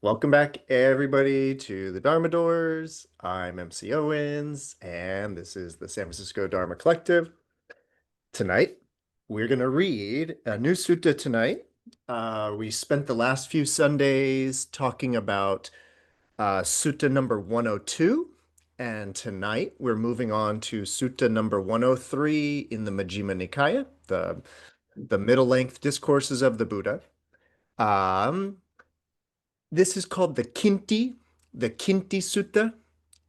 Welcome back, everybody, to the Dharma Doors. I'm MC Owens, and this is the San Francisco Dharma Collective. Tonight, we're going to read a new sutta tonight. We spent the last few Sundays talking about sutta number 102, and tonight we're moving on to sutta number 103 in the Majjhima Nikāya, the Middle Length Discourses of the Buddha. Um, This is called the Kinti Sutta.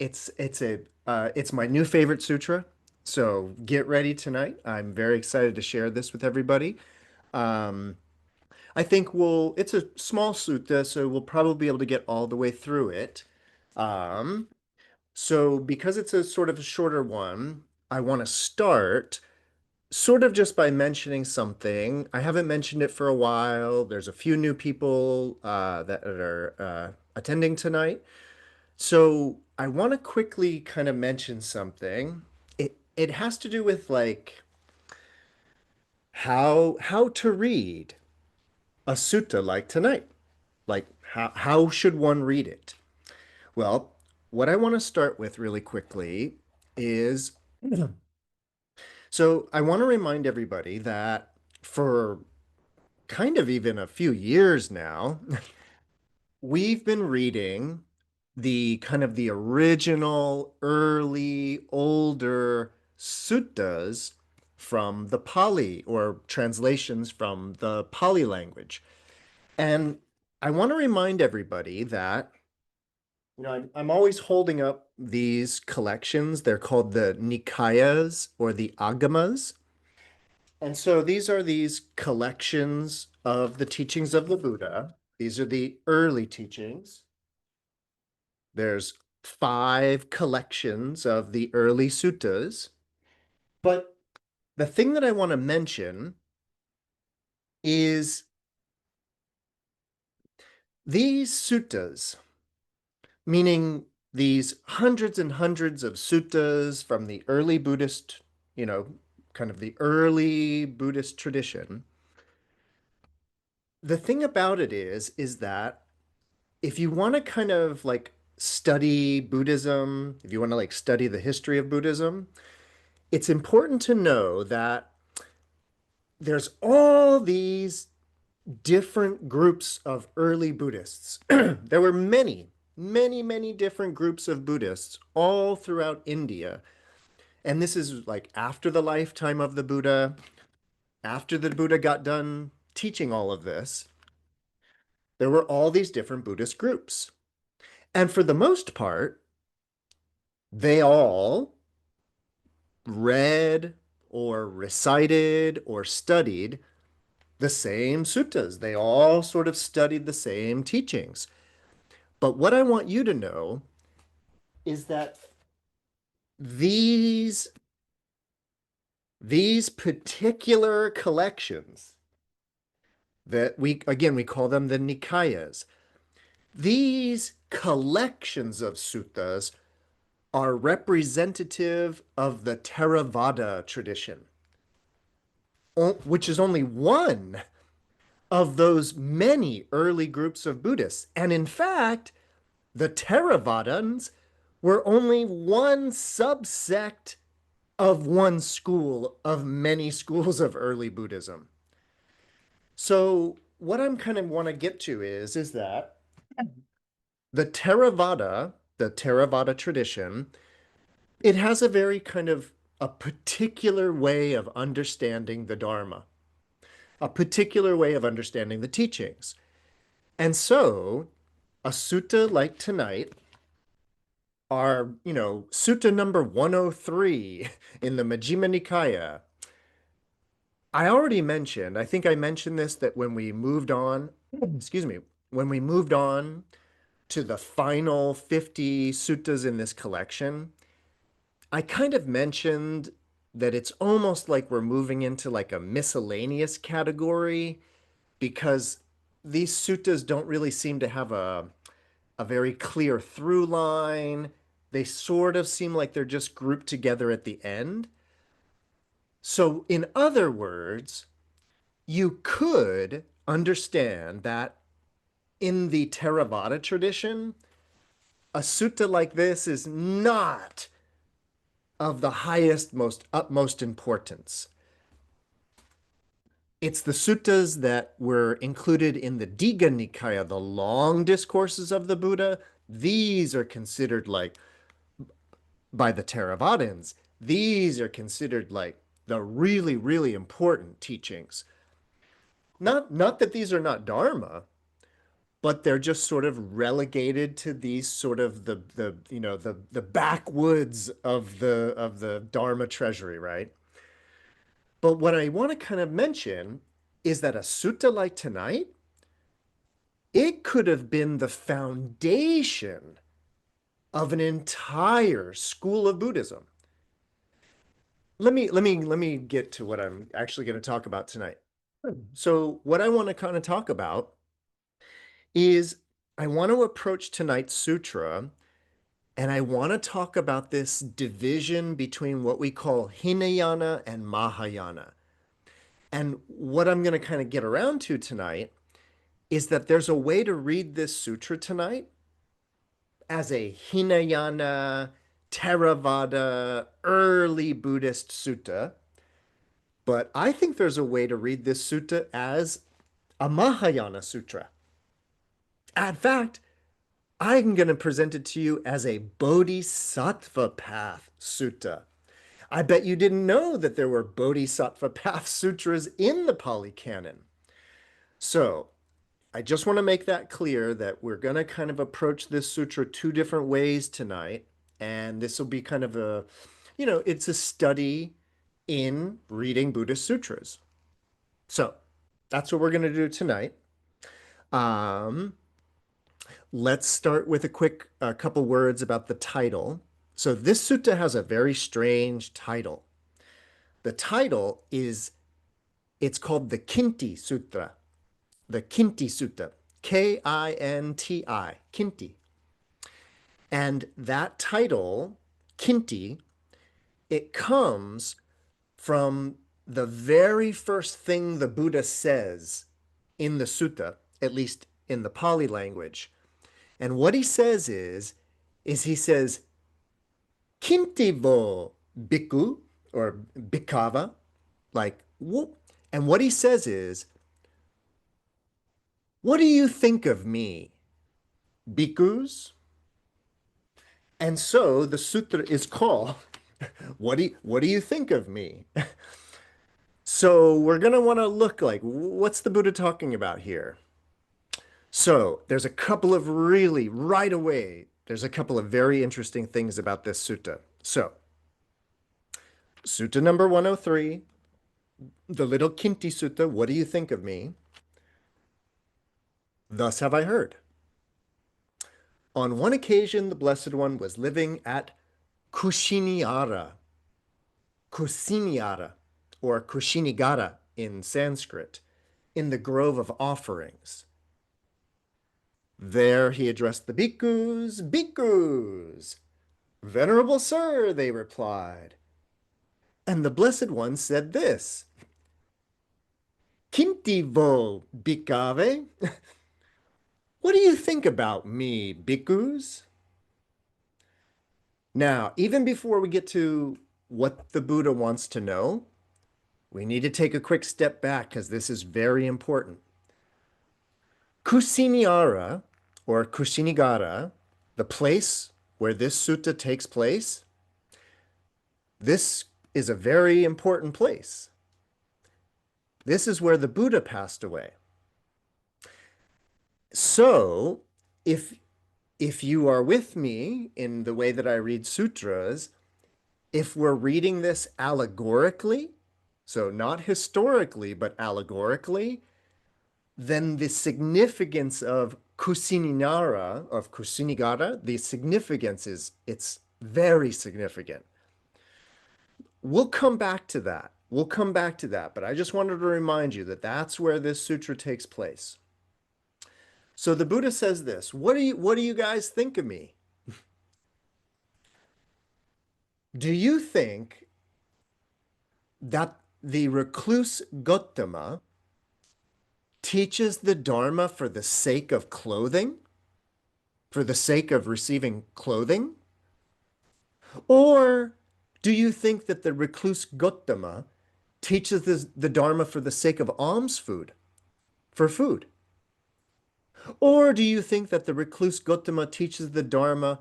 It's my new favorite sutra. So get ready tonight. I'm very excited to share this with everybody. Um, I think it's a small sutta, so we'll probably be able to get all the way through it. Um, so because it's a sort of a shorter one, I want to start sort of just by mentioning something. I haven't mentioned it for a while. There's a few new people that are attending tonight. So I want to quickly kind of mention something. It has to do with like how to read a sutta like tonight. Like how should one read it? Well, what I want to start with really quickly is so I want to remind everybody that for kind of even a few years now, we've been reading the kind of the original, early, older suttas from the Pali or translations from the Pali language. And I want to remind everybody that, I'm always holding up these collections. They're called the Nikayas or the Agamas. And so these are these collections of the teachings of the Buddha. These are the early teachings. There's 5 collections of the early suttas. But the thing that I want to mention is these suttas, meaning these hundreds and hundreds of suttas from the early Buddhist, you know, kind of the early Buddhist tradition. The thing about it is that if you want to kind of like study Buddhism, if you want to like study the history of Buddhism, it's important to know that there's all these different groups of early Buddhists. There were many, many, many different groups of Buddhists all throughout India. And this is like after the lifetime of the Buddha, after the Buddha got done teaching all of this, there were all these different Buddhist groups. And for the most part, they all read or recited or studied the same suttas. They all sort of studied the same teachings. But what I want you to know is that these these particular collections that we call them the Nikayas. These collections of suttas are representative of the Theravada tradition, which is only one of those many early groups of Buddhists. And in fact, the Theravadins were only one subsect of one school of many schools of early Buddhism. So what I'm kind of want to get to is that the Theravada tradition, it has a very kind of a particular way of understanding the Dharma, a particular way of understanding the teachings. And so a sutta like tonight are, sutta number 103 in the Majjhima Nikāya. I already mentioned, I think I mentioned this, that when we moved on, excuse me, when we moved on to the final 50 suttas in this collection, I kind of mentioned that it's almost like we're moving into like a miscellaneous category because these suttas don't really seem to have a very clear through line. They sort of seem like they're just grouped together at the end. So, in other words, you could understand that in the Theravada tradition, a sutta like this is not of the highest, most utmost importance. It's the suttas that were included in the Digha Nikāya, the long discourses of the Buddha. These are considered like, by the Theravadins, these are considered like the really, really important teachings. Not that these are not Dharma, but they're just sort of relegated to these sort of the backwoods of the Dharma treasury, right? But what I want to kind of mention is that a sutta like tonight, it could have been the foundation of an entire school of Buddhism. Let me get to what I'm actually going to talk about tonight. So what I want to kind of talk about is I want to approach tonight's sutra and I want to talk about this division between what we call Hinayana and Mahayana. And what I'm going to kind of get around to tonight is that there's a way to read this sutra tonight as a Hinayana, Theravada, early Buddhist sutta. But I think there's a way to read this sutta as a Mahayana sutra. In fact, I'm going to present it to you as a Bodhisattva Path Sutta. I bet you didn't know that there were Bodhisattva Path Sutras in the Pali Canon. So I just want to make that clear that we're going to kind of approach this sutra two different ways tonight. And this will be kind of a, it's a study in reading Buddhist sutras. So that's what we're going to do tonight. Let's start with a quick couple words about the title. So this sutta has a very strange title. The title it's called the Kinti Sutta. The Kinti Sutta. K-I-N-T-I. Kinti. And that title, Kinti, it comes from the very first thing the Buddha says in the sutta, at least in the Pali language. And what he says is he says, Kintivo bhikkhu, or bhikkhava, like, whoop. And what he says is, what do you think of me, bhikkhus? And so the sutra is called, what do you think of me? So we're going to want to look like, what's the Buddha talking about here? So there's a couple of right away, there's a couple of very interesting things about this sutta. So, sutta number 103, the little Kinti Sutta, what do you think of me? Thus have I heard. On one occasion, the Blessed One was living at Kushiniyara, or Kushinigara in Sanskrit, in the grove of offerings. There he addressed the bhikkhus, bhikkhus. Venerable sir, they replied. And the Blessed One said this, Kinti vo bhikkhave? What do you think about me, bhikkhus? Now, even before we get to what the Buddha wants to know, we need to take a quick step back because this is very important. Kusiniara, or Kushinigara, the place where this sutta takes place, this is a very important place. This is where the Buddha passed away. So, if you are with me in the way that I read sutras, if we're reading this allegorically, so not historically, but allegorically, then the significance of Kusinigara, the significance is, it's very significant. We'll come back to that. But I just wanted to remind you that that's where this sutra takes place. So the Buddha says this, what do you guys think of me? Do you think that the recluse Gautama teaches the Dharma for the sake of clothing, for the sake of receiving clothing? Or do you think that the recluse Gautama teaches the Dharma for the sake of alms food, for food? Or do you think that the recluse Gautama teaches the Dharma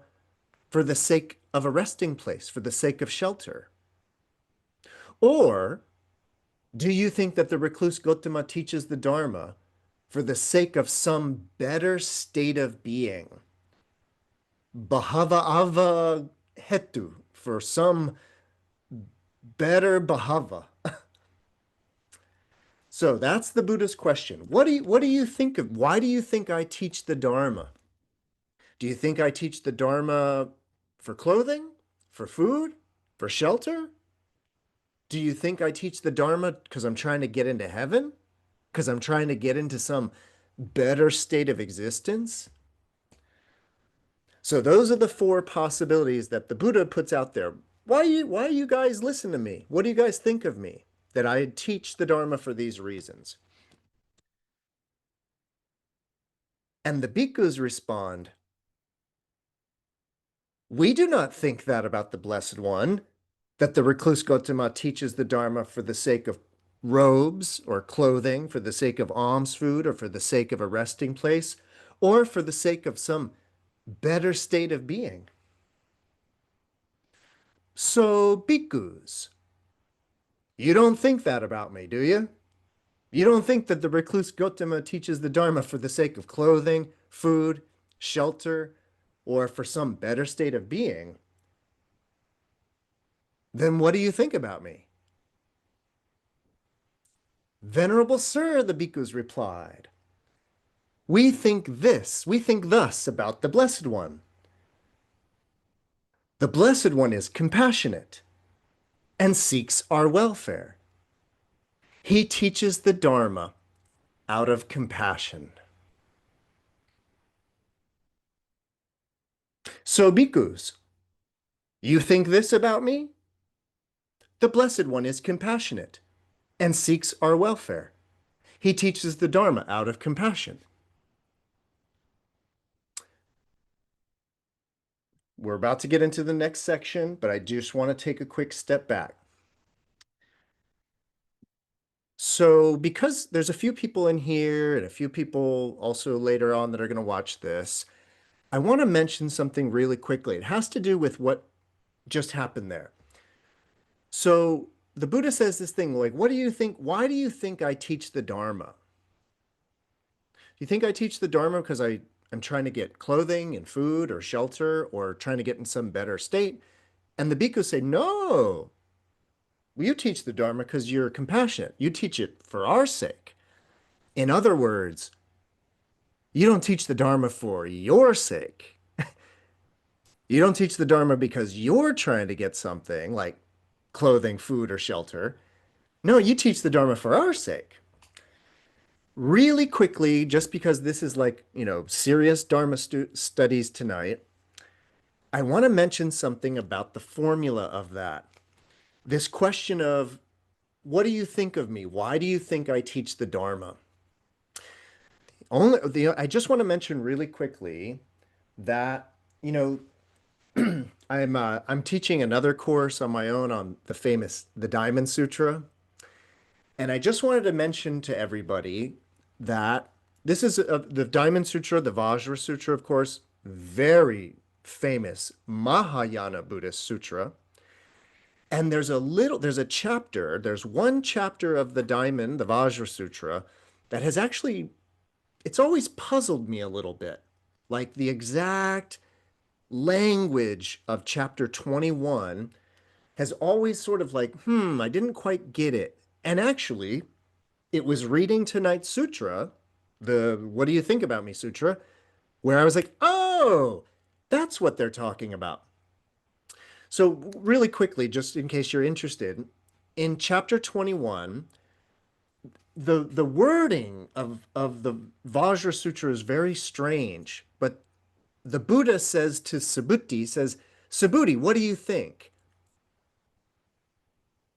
for the sake of a resting place, for the sake of shelter? Or do you think that the recluse Gautama teaches the Dharma for the sake of some better state of being? Bhava ava hetu, for some better bhava. So that's the Buddha's question. What do you think of, why do you think I teach the Dharma? Do you think I teach the Dharma for clothing, for food, for shelter? Do you think I teach the Dharma because I'm trying to get into heaven? Because I'm trying to get into some better state of existence? So those are the four possibilities that the Buddha puts out there. Why you guys listen to me? What do you guys think of me? That I teach the Dharma for these reasons. And the bhikkhus respond, we do not think that about the Blessed One, that the recluse Gautama teaches the Dharma for the sake of robes or clothing, for the sake of alms food, or for the sake of a resting place, or for the sake of some better state of being. So, bhikkhus, you don't think that about me, do you? You don't think that the recluse Gautama teaches the Dharma for the sake of clothing, food, shelter, or for some better state of being? Then what do you think about me? Venerable sir, the bhikkhus replied, we think thus about the Blessed One. The Blessed One is compassionate and seeks our welfare. He teaches the Dharma out of compassion. So, bhikkhus, you think this about me? The Blessed One is compassionate and seeks our welfare. He teaches the Dharma out of compassion. We're about to get into the next section, but I just want to take a quick step back. So because there's a few people in here and a few people also later on that are going to watch this, I want to mention something really quickly. It has to do with what just happened there. So the Buddha says this thing like, what do you think? Why do you think I teach the Dharma? Do you think I teach the Dharma because I'm trying to get clothing and food or shelter or trying to get in some better state? And the bhikkhus say, no, you teach the Dharma because you're compassionate. You teach it for our sake. In other words, you don't teach the Dharma for your sake. You don't teach the Dharma because you're trying to get something like clothing, food, or shelter. No, you teach the Dharma for our sake. Really quickly, just because this is like, serious Dharma studies tonight, I want to mention something about the formula of that. This question of, what do you think of me? Why do you think I teach the Dharma? I just want to mention really quickly that, I'm teaching another course on my own on the Diamond Sutra. And I just wanted to mention to everybody that this is the Diamond Sutra, the Vajra Sutra, of course, very famous Mahayana Buddhist sutra. And there's one chapter of the Vajra Sutra, that has actually, it's always puzzled me a little bit. Like the exact language of chapter 21 has always sort of like, I didn't quite get it. And actually, it was reading tonight's sutra, the What Do You Think About Me sutra, where I was like, oh, that's what they're talking about. So really quickly, just in case you're interested, in chapter 21, the wording of the Vajra Sutra is very strange, but the Buddha says to Subhuti, Subhuti, what do you think?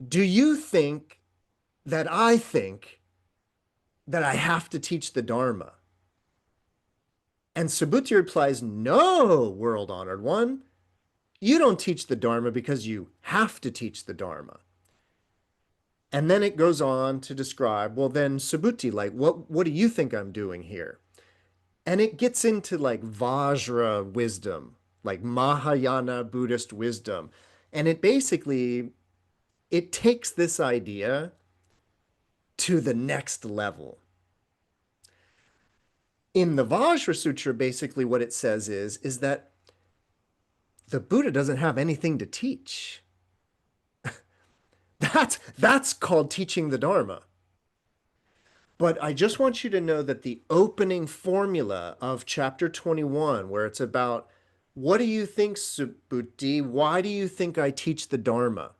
Do you think that I think that I have to teach the Dharma? And Subhuti replies, no, world honored one. You don't teach the Dharma because you have to teach the Dharma. And then it goes on to describe, well, then Subhuti, like, what do you think I'm doing here? And it gets into like Vajra wisdom, like Mahayana Buddhist wisdom. And it basically, it takes this idea to the next level. In the Vajra Sutra, basically what it says is that the Buddha doesn't have anything to teach. That's called teaching the Dharma. But I just want you to know that the opening formula of chapter 21, where it's about, what do you think, Subhuti? Why do you think I teach the Dharma?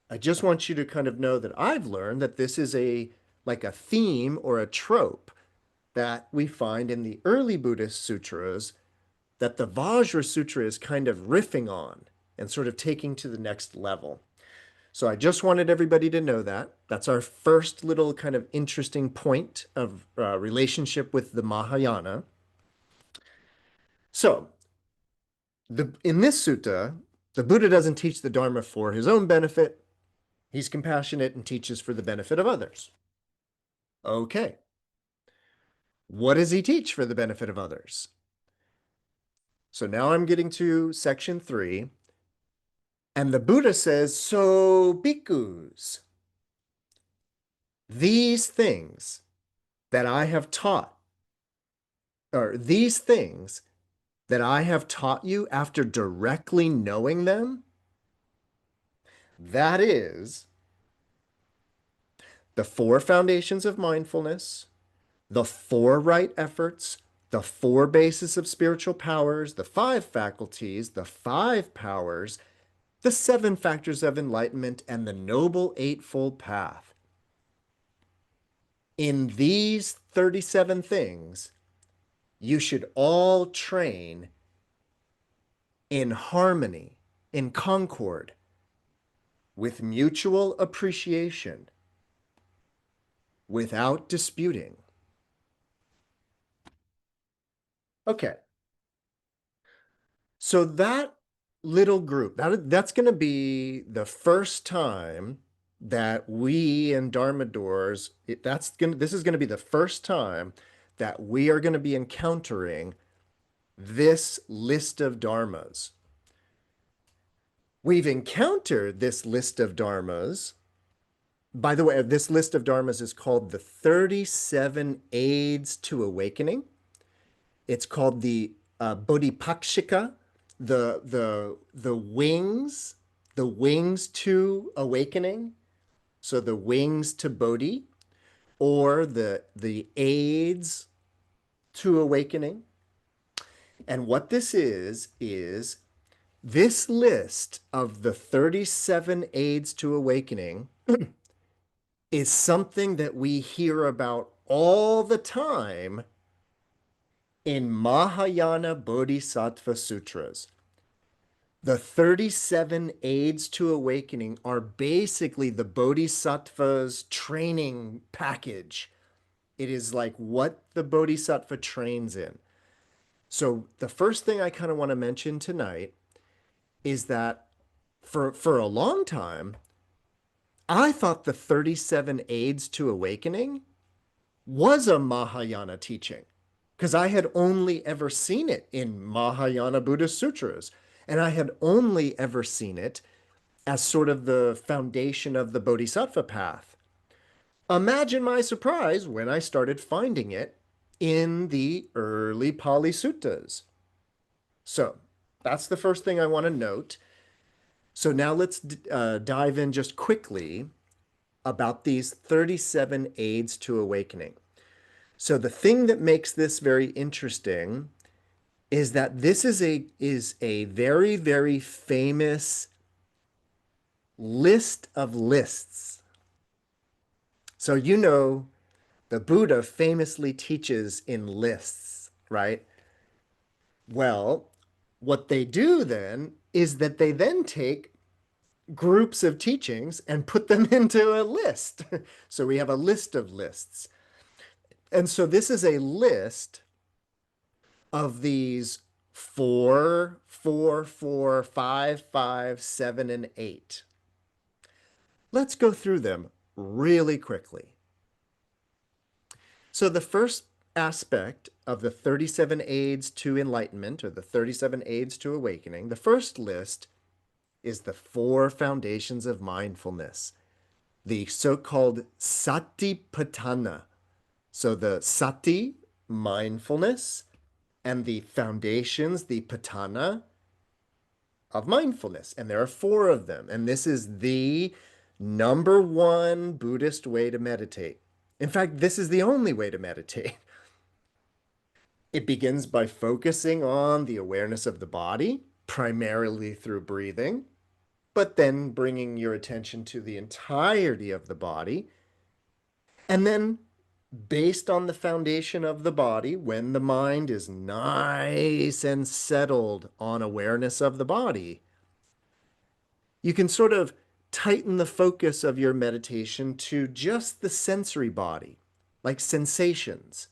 I just want you to kind of know that I've learned that this is like a theme or a trope that we find in the early Buddhist sutras that the Vajra Sutra is kind of riffing on and sort of taking to the next level. So I just wanted everybody to know that. That's our first little kind of interesting point of relationship with the Mahayana. So in this sutta, the Buddha doesn't teach the Dharma for his own benefit. He's compassionate and teaches for the benefit of others. Okay. What does he teach for the benefit of others? So now I'm getting to section 3. And the Buddha says, so bhikkhus, these things that I have taught, or these things that I have taught you after directly knowing them, that is the 4 foundations of mindfulness, the 4 right efforts, the 4 bases of spiritual powers, the 5 faculties, the 5 powers, the 7 factors of enlightenment, and the Noble Eightfold Path. In these 37 things, you should all train in harmony, in concord, with mutual appreciation, without disputing. Okay. So that little group, that's going to be the first time that we in Dharma Doors, this is going to be the first time that we are going to be encountering this list of dharmas. We've encountered this list of dharmas. By the way, this list of dharmas is called the 37 Aids to Awakening. It's called the Bodhipakshika, the wings to awakening. So the wings to Bodhi, or the aids to awakening. And what this is this list of the 37 aids to awakening is something that we hear about all the time in Mahayana Bodhisattva Sutras. The 37 aids to awakening are basically the Bodhisattva's training package. It is like what the Bodhisattva trains in. So the first thing I kind of want to mention tonight is that for a long time, I thought the 37 aids to awakening was a Mahayana teaching, because I had only ever seen it in Mahayana Buddhist sutras, and I had only ever seen it as sort of the foundation of the Bodhisattva path. Imagine my surprise when I started finding it in the early Pali Suttas. So that's the first thing I want to note. So now let's dive in just quickly about these 37 aids to awakening. So the thing that makes this very interesting is that this is a very, very famous list of lists. So you know the Buddha famously teaches in lists, right? Well, what they do then is that they then take groups of teachings and put them into a list. So we have a list of lists. And so this is a list of these 4, 4, 4, 5, 5, 7, and 8. Let's go through them really quickly. So the first aspect of the 37 aids to enlightenment, or the 37 aids to awakening, the first list is the 4 foundations of mindfulness, the so-called satipatthana. So the sati, mindfulness, and the foundations, the patthana, of mindfulness. And there are 4 of them. And this is the number 1 Buddhist way to meditate. In fact, this is the only way to meditate. It begins by focusing on the awareness of the body, primarily through breathing, but then bringing your attention to the entirety of the body. And then, based on the foundation of the body, when the mind is nice and settled on awareness of the body, you can sort of tighten the focus of your meditation to just the sensory body, like sensations.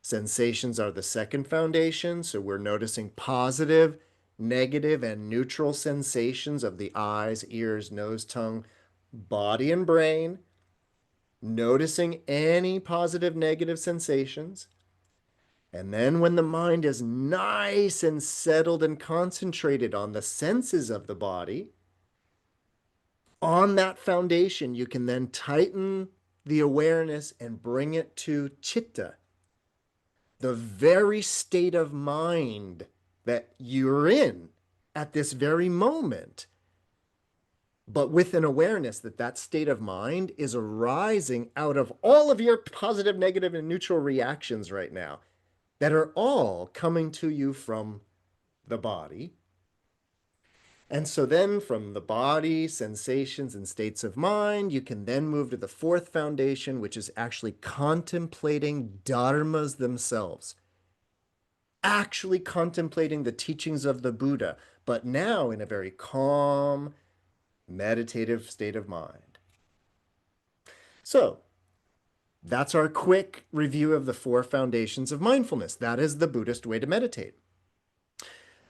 Sensations are the second foundation, so we're noticing positive, negative, and neutral sensations of the eyes, ears, nose, tongue, body, and brain. Noticing any positive, negative sensations. And then when the mind is nice and settled and concentrated on the senses of the body, on that foundation, you can then tighten the awareness and bring it to citta, the very state of mind that you're in at this very moment, but with an awareness that that state of mind is arising out of all of your positive, negative, and neutral reactions right now that are all coming to you from the body. And so then from the body, sensations, and states of mind, you can then move to the 4th foundation, which is actually contemplating dharmas themselves. Actually contemplating the teachings of the Buddha, but now in a very calm, meditative state of mind. So that's our quick review of the 4 foundations of mindfulness. That is the Buddhist way to meditate.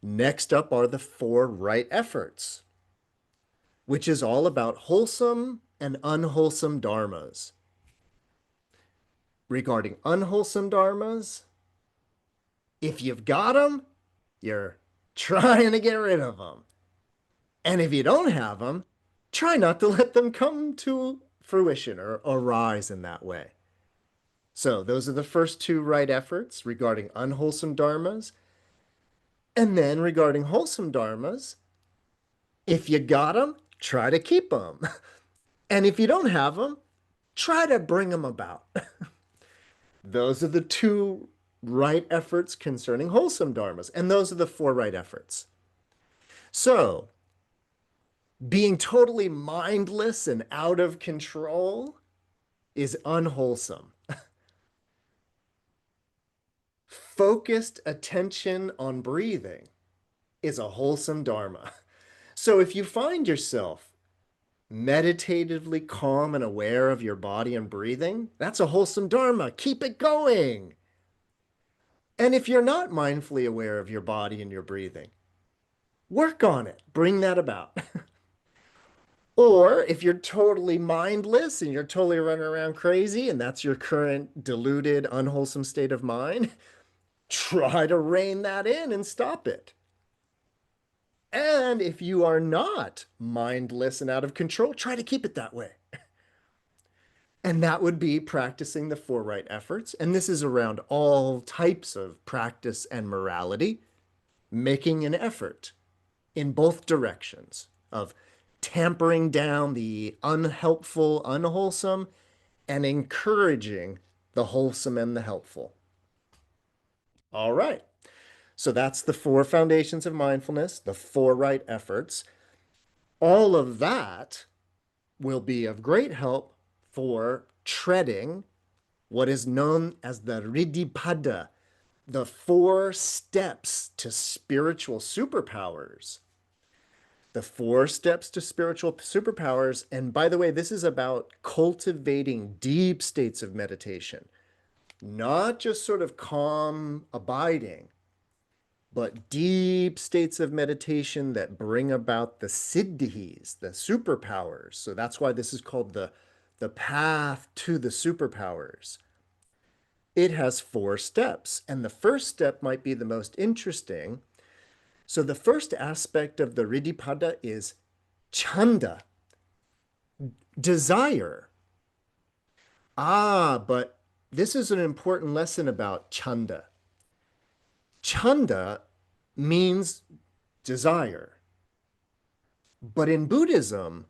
Next up are the 4 right efforts, which is all about wholesome and unwholesome dharmas. Regarding unwholesome dharmas, if you've got them, you're trying to get rid of them. And if you don't have them, try not to let them come to fruition or arise in that way. So those are the first 2 right efforts regarding unwholesome dharmas. And then regarding wholesome dharmas, if you got them, try to keep them. And if you don't have them, try to bring them about. Those are the 2 right efforts concerning wholesome dharmas. And those are the 4 right efforts. So being totally mindless and out of control is unwholesome. Focused attention on breathing is a wholesome dharma. So if you find yourself meditatively calm and aware of your body and breathing, that's a wholesome dharma. Keep it going. And if you're not mindfully aware of your body and your breathing, work on it. Bring that about. Or if you're totally mindless and you're totally running around crazy and that's your current deluded, unwholesome state of mind, try to rein that in and stop it. And if you are not mindless and out of control, try to keep it that way. And that would be practicing the 4 right efforts. And this is around all types of practice and morality, making an effort in both directions of tampering down the unhelpful, unwholesome, and encouraging the wholesome and the helpful. All right. So that's the 4 foundations of mindfulness, the 4 right efforts. All of that will be of great help for treading what is known as the Riddhipada, the 4 steps to spiritual superpowers. The 4 steps to spiritual superpowers. And by the way, this is about cultivating deep states of meditation. not just sort of calm abiding, but deep states of meditation that bring about the siddhis, the superpowers. So that's why this is called the path to the superpowers. It has 4 steps, and the first step might be the most interesting. So the first aspect of the Riddhipada is chanda, desire. But this is an important lesson about chanda. Chanda means desire. But in Buddhism,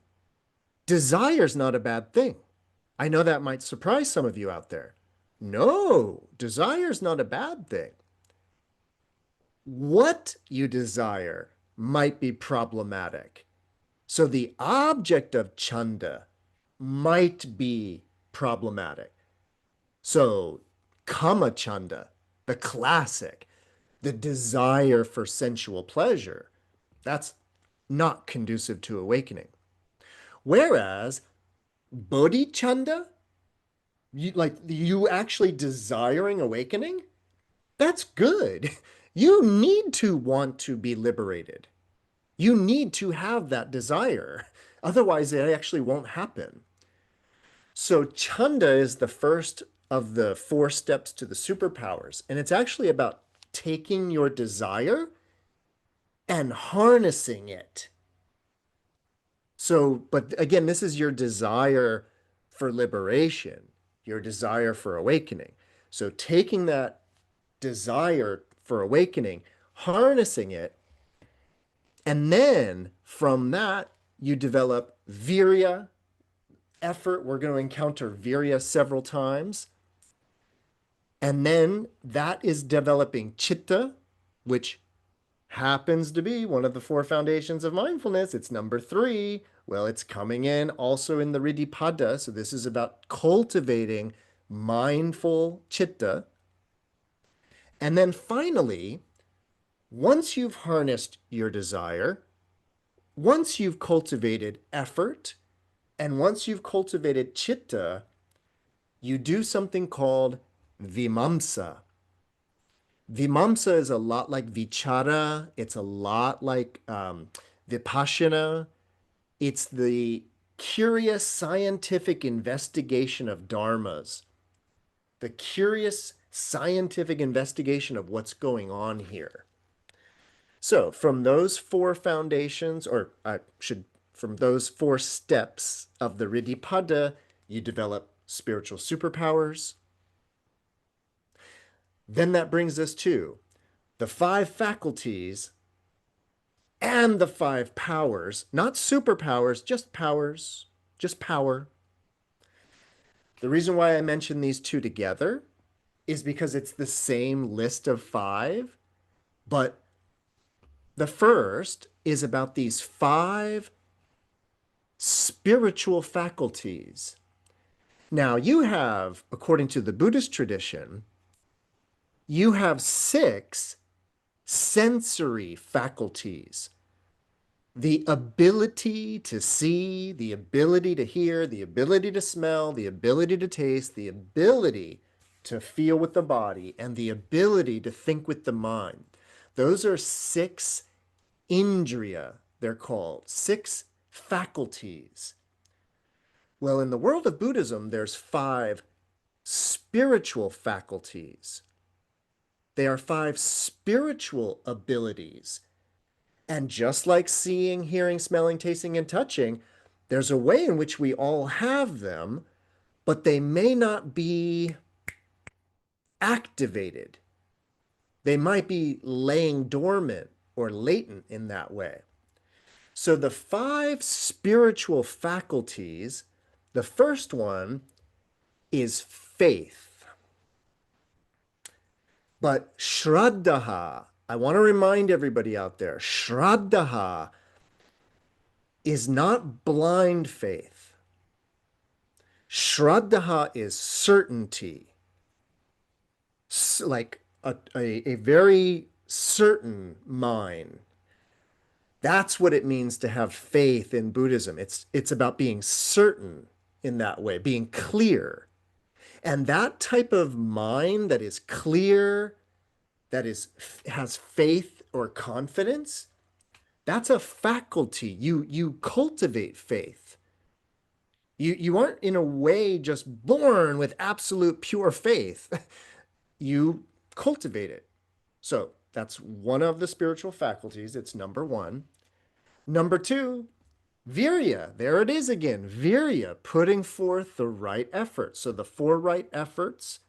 desire is not a bad thing. I know that might surprise some of you out there. No, desire is not a bad thing. What you desire might be problematic. So the object of chanda might be problematic. So kama chanda, the classic, the desire for sensual pleasure, that's not conducive to awakening. Whereas bodhicanda, you actually desiring awakening, that's good. You need to want to be liberated. You need to have that desire. Otherwise, it actually won't happen. So chanda is the first of the 4 steps to the superpowers. And it's actually about taking your desire and harnessing it. So, but again, this is your desire for liberation, your desire for awakening. So taking that desire for awakening, harnessing it, and then from that, you develop virya, effort. We're going to encounter virya several times. And then that is developing citta, which happens to be one of the 4 foundations of mindfulness. It's number 3. Well, it's coming in also in the Riddhipada. So this is about cultivating mindful citta. And then finally, once you've harnessed your desire, once you've cultivated effort, and once you've cultivated citta, you do something called vimamsa. Vimamsa is a lot like vichara. It's a lot like vipassana. It's the curious scientific investigation of dharmas, the curious scientific investigation of what's going on here. So from those 4 foundations, or from those 4 steps of the Riddhipada, you develop spiritual superpowers. Then that brings us to the 5 faculties and the 5 powers, not superpowers, just powers, just power. The reason why I mention these 2 together is because it's the same list of 5, but the first is about these 5 spiritual faculties. Now, you have, according to the Buddhist tradition, you have 6 sensory faculties. The ability to see, the ability to hear, the ability to smell, the ability to taste, the ability to feel with the body, and the ability to think with the mind. Those are 6 indriya, they're called, 6 faculties. Well, in the world of Buddhism, there's 5 spiritual faculties. They are 5 spiritual abilities. And just like seeing, hearing, smelling, tasting, and touching, there's a way in which we all have them, but they may not be activated. They might be laying dormant or latent in that way. So the 5 spiritual faculties, the first one is faith. But shraddha, I want to remind everybody out there, shraddha is not blind faith. Shraddha is certainty. Like a very certain mind. That's what it means to have faith in Buddhism. It's about being certain in that way, being clear. And that type of mind that is clear, has faith or confidence, that's a faculty. You cultivate faith. You aren't in a way just born with absolute pure faith. You cultivate it. So that's one of the spiritual faculties. It's number one. Number two, virya. There it is again. Virya, putting forth the right effort. So the four right efforts,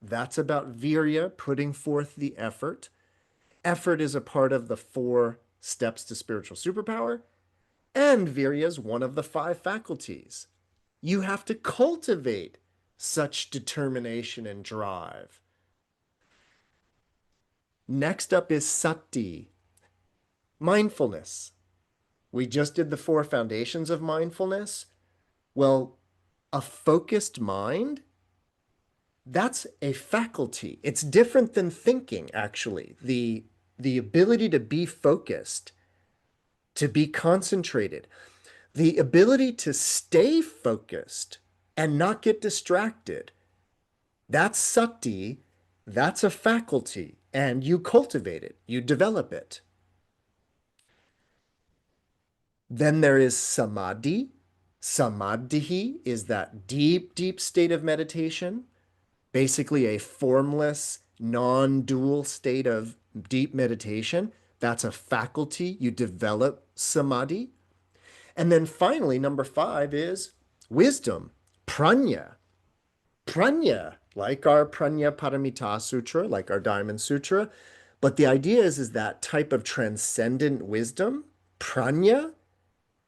that's about virya, putting forth the effort. Effort is a part of the four steps to spiritual superpower. And virya is one of the five faculties. You have to cultivate such determination and drive. Next up is sati, mindfulness. We just did the four foundations of mindfulness. Well, a focused mind, that's a faculty. It's different than thinking, actually. The ability to be focused, to be concentrated, the ability to stay focused and not get distracted. That's sati, that's a faculty, and you cultivate it, you develop it. Then there is samadhi. Samadhi is that deep, deep state of meditation, basically a formless, non-dual state of deep meditation. That's a faculty. You develop samadhi. And then finally, number five is wisdom, prajna. Prajna, like our Prajna Paramita Sutra, like our Diamond Sutra. But the idea is that type of transcendent wisdom, prajna,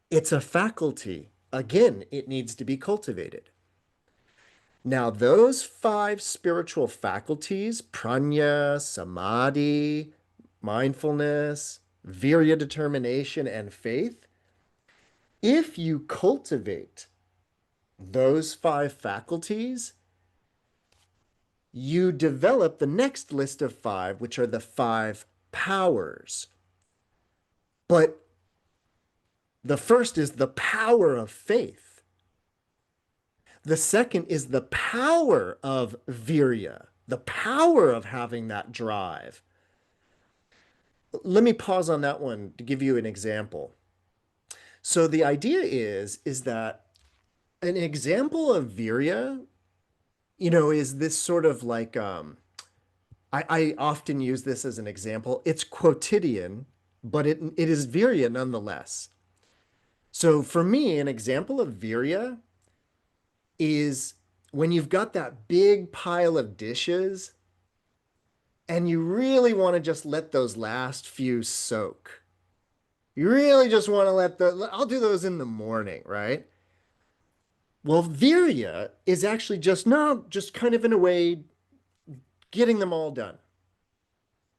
it's a faculty. Again, it needs to be cultivated. Now, those five spiritual faculties, prajna, samadhi, mindfulness, virya, determination, and faith, if you cultivate those five faculties, you develop the next list of five, which are the five powers. But the first is the power of faith. The second is the power of virya, the power of having that drive. Let me pause on that one to give you an example. So the idea is that an example of virya, is this sort of like, I often use this as an example. It's quotidian, but it is virya nonetheless. So for me, an example of virya is when you've got that big pile of dishes and you really want to just let those last few soak. You really just want to I'll do those in the morning, right? Well, virya is actually just kind of in a way, getting them all done.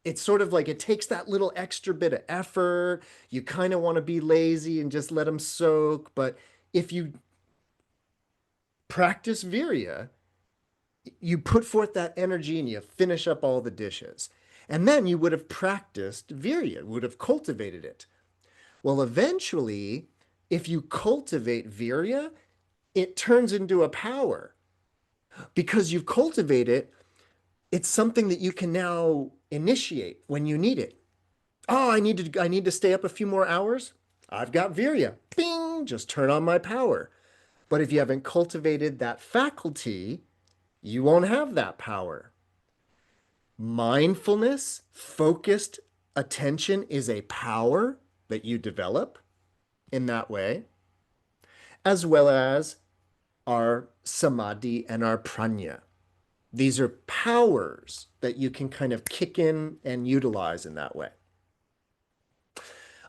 It's sort of like it takes that little extra bit of effort. You kind of want to be lazy and just let them soak. But if you practice virya, you put forth that energy and you finish up all the dishes. And then you would have practiced virya, would have cultivated it. Well, eventually, if you cultivate virya, it turns into a power. Because you've cultivated it, it's something that you can now initiate when you need it. Oh, I need to stay up a few more hours. I've got virya. Bing, just turn on my power. But if you haven't cultivated that faculty, you won't have that power. Mindfulness, focused attention is a power that you develop in that way, as well as our samadhi and our prajna. These are powers that you can kind of kick in and utilize in that way.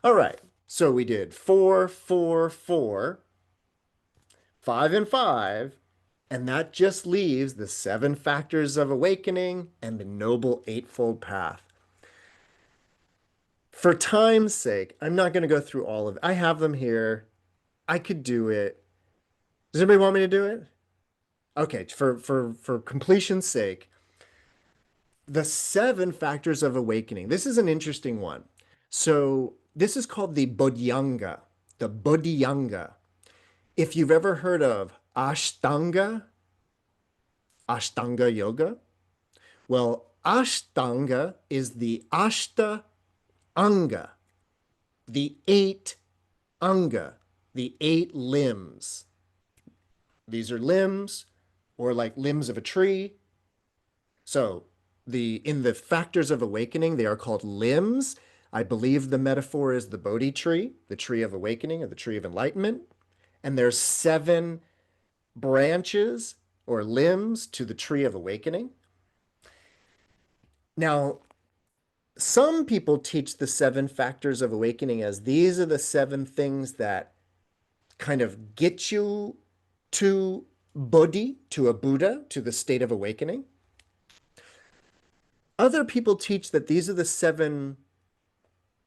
All right, so we did 4, 4, 4, 5 and 5, and that just leaves the 7 factors of awakening and the Noble Eightfold Path. For time's sake, I'm not going to go through all of it. I have them here. I could do it. Does anybody want me to do it? Okay, for completion's sake, the 7 factors of awakening. This is an interesting one. So this is called the Bodhyanga, the Bodhyanga. If you've ever heard of Ashtanga, Ashtanga yoga? Well, Ashtanga is the Ashta Anga, the 8 Anga, the 8 limbs. These are limbs, or like limbs of a tree. So in the factors of awakening, they are called limbs. I believe the metaphor is the Bodhi tree, the tree of awakening or the tree of enlightenment. And there's 7 branches or limbs to the tree of awakening. Now, some people teach the 7 factors of awakening as these are the 7 things that kind of get you to Bodhi, to a Buddha, to the state of awakening. Other people teach that these are the 7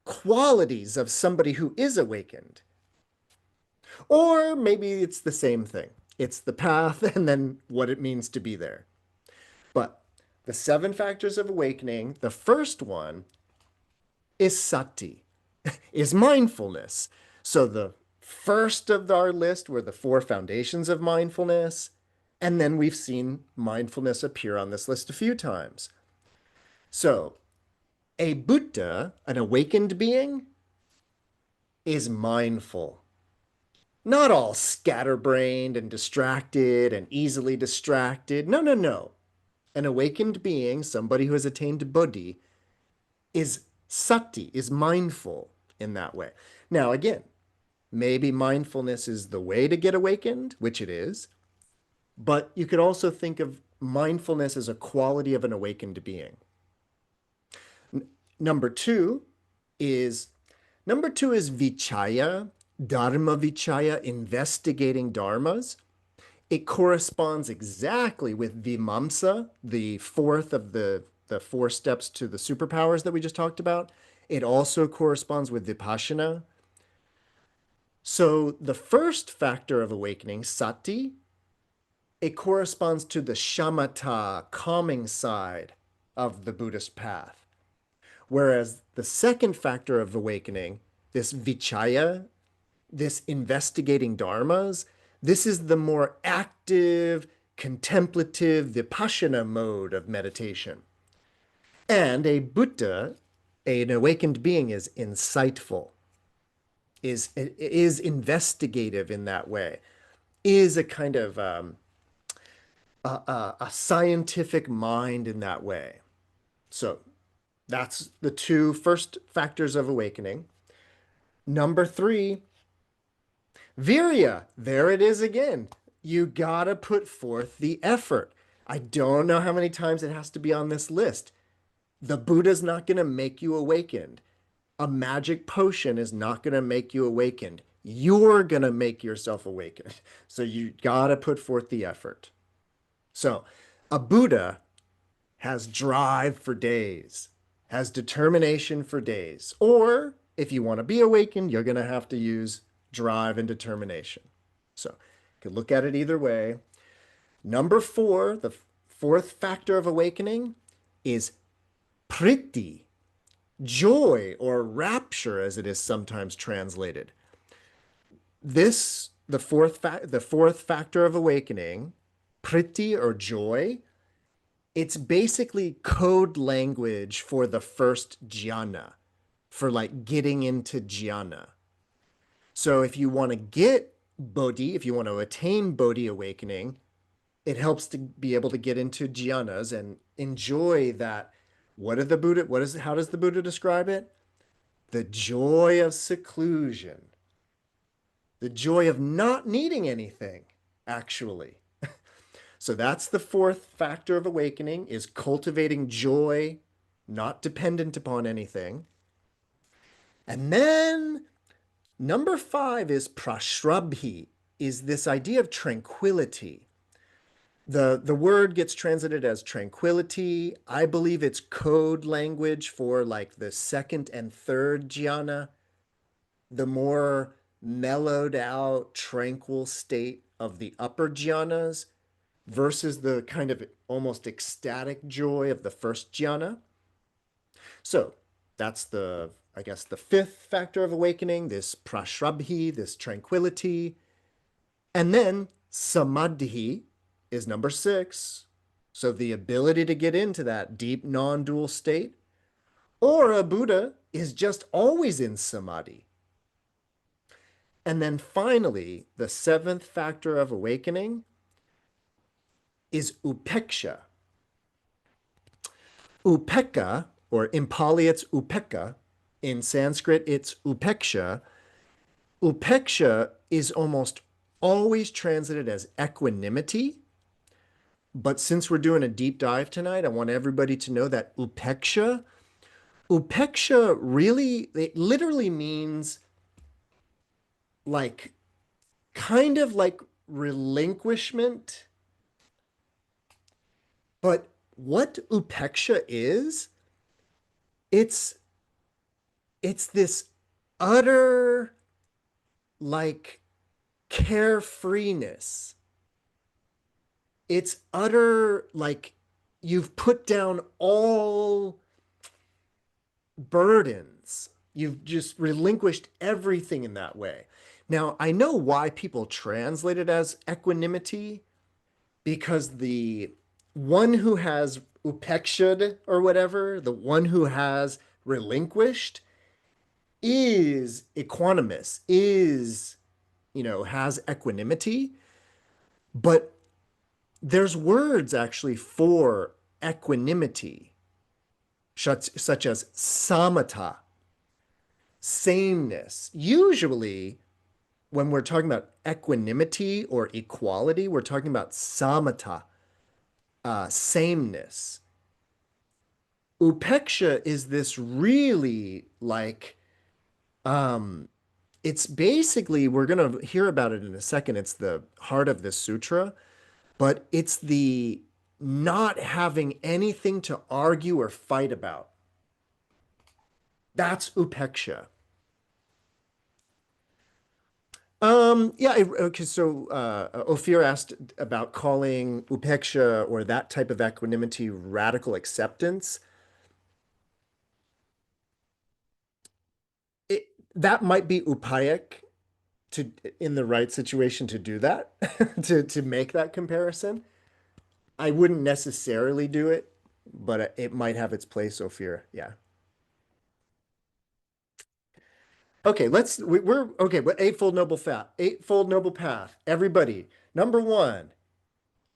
qualities of somebody who is awakened. Or maybe it's the same thing. It's the path and then what it means to be there. But the 7 factors of awakening, the first one is sati, is mindfulness. So the first of our list were the 4 foundations of mindfulness, and then we've seen mindfulness appear on this list a few times. So a Buddha, an awakened being, is mindful. Not all scatterbrained and distracted and easily distracted. No, no, no. An awakened being, somebody who has attained Bodhi, is sati, is mindful in that way. Now, again, maybe mindfulness is the way to get awakened, which it is, but you could also think of mindfulness as a quality of an awakened being. Number two is vichaya, Dharma vichaya, investigating dharmas. It corresponds exactly with vimamsa, the 4th of the 4 steps to the superpowers that we just talked about. It also corresponds with vipassana. So the first factor of awakening, sati, it corresponds to the shamatha, calming side of the Buddhist path. Whereas the second factor of awakening, this vichaya, this investigating dharmas, this is the more active, contemplative, vipassana mode of meditation. And a Buddha, an awakened being, is insightful, is investigative in that way, is a kind of a scientific mind in that way. So that's the 2 first factors of awakening. Number 3, virya. There it is again. You gotta put forth the effort. I don't know how many times it has to be on this list. The Buddha's not going to make you awakened. A magic potion is not going to make you awakened. You're going to make yourself awakened. So you gotta put forth the effort. So a Buddha has drive for days, has determination for days. Or if you want to be awakened, you're going to have to use drive and determination. So you can look at it either way. Number 4, the 4th factor of awakening, is priti, joy or rapture, as it is sometimes translated. This, the fourth factor of awakening, priti or joy, it's basically code language for the first jhana, for like getting into jhana. So if you want to get Bodhi, if you want to attain Bodhi awakening, it helps to be able to get into jhanas and enjoy that. How does the Buddha describe it? The joy of seclusion. The joy of not needing anything, actually. So that's the 4th factor of awakening, is cultivating joy, not dependent upon anything. And then number 5 is prashrabhi, is this idea of tranquility. The word gets translated as tranquility. I believe it's code language for like the 2nd and 3rd jhana, the more mellowed out, tranquil state of the upper jhanas versus the kind of almost ecstatic joy of the 1st jhana. So that's the 5th factor of awakening, this prashrabhi, this tranquility. And then samadhi is number 6, So the ability to get into that deep non-dual state, or a Buddha is just always in samadhi. And then finally, the seventh factor of awakening is upeksha. Upekkha, or in Pali it's upekkha, in Sanskrit it's upeksha. Upeksha is almost always translated as equanimity, but since we're doing a deep dive tonight, I want everybody to know that upeksha really, it literally means like, kind of like relinquishment. But what upeksha is, it's this utter like carefreeness. It's utter like you've put down all burdens. You've just relinquished everything in that way. Now, I know why people translate it as equanimity, because the one who has upekshad or whatever, the one who has relinquished, is equanimous, is, has equanimity. But there's words actually for equanimity, such as samatha, sameness. Usually, when we're talking about equanimity or equality, we're talking about samatha, sameness. Upeksha is this really like, it's basically, we're going to hear about it in a second. It's the heart of this sutra, but it's the not having anything to argue or fight about. That's upeksha. Yeah, okay, so Ophir asked about calling upeksha or that type of equanimity radical acceptance. It, that might be upayak to, in the right situation, to do that, to make that comparison. I wouldn't necessarily do it, but it might have its place, Ophir. Yeah. Okay, we're okay, but eightfold noble path. Everybody, number one,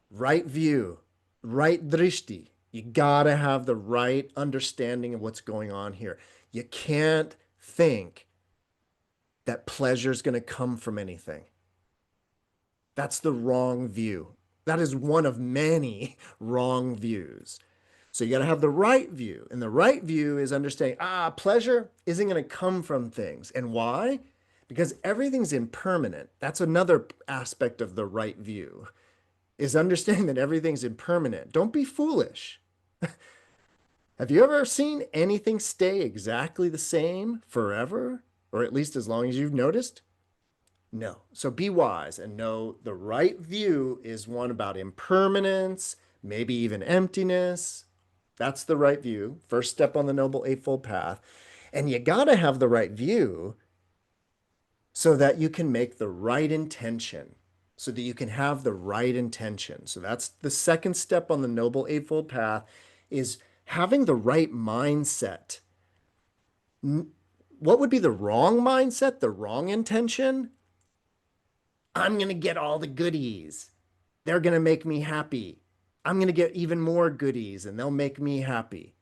right view, right drishti. You gotta have the right understanding of what's going on here. You can't think that pleasure is going to come from anything. That's the wrong view. That is one of many wrong views. So you got to have the right view. And the right view is understanding, pleasure isn't going to come from things. And why? Because everything's impermanent. That's another aspect of the right view, is understanding that everything's impermanent. Don't be foolish. Have you ever seen anything stay exactly the same forever? Or at least as long as you've noticed? No. So be wise and know the right view is one about impermanence, maybe even emptiness. That's the right view. First step on the Noble Eightfold Path. And you got to have the right view so that you can make the right intention, so that you can have the right intention. So that's the second step on the Noble Eightfold Path, is having the right mindset. What would be the wrong mindset, the wrong intention? I'm going to get all the goodies. They're going to make me happy. I'm going to get even more goodies and they'll make me happy.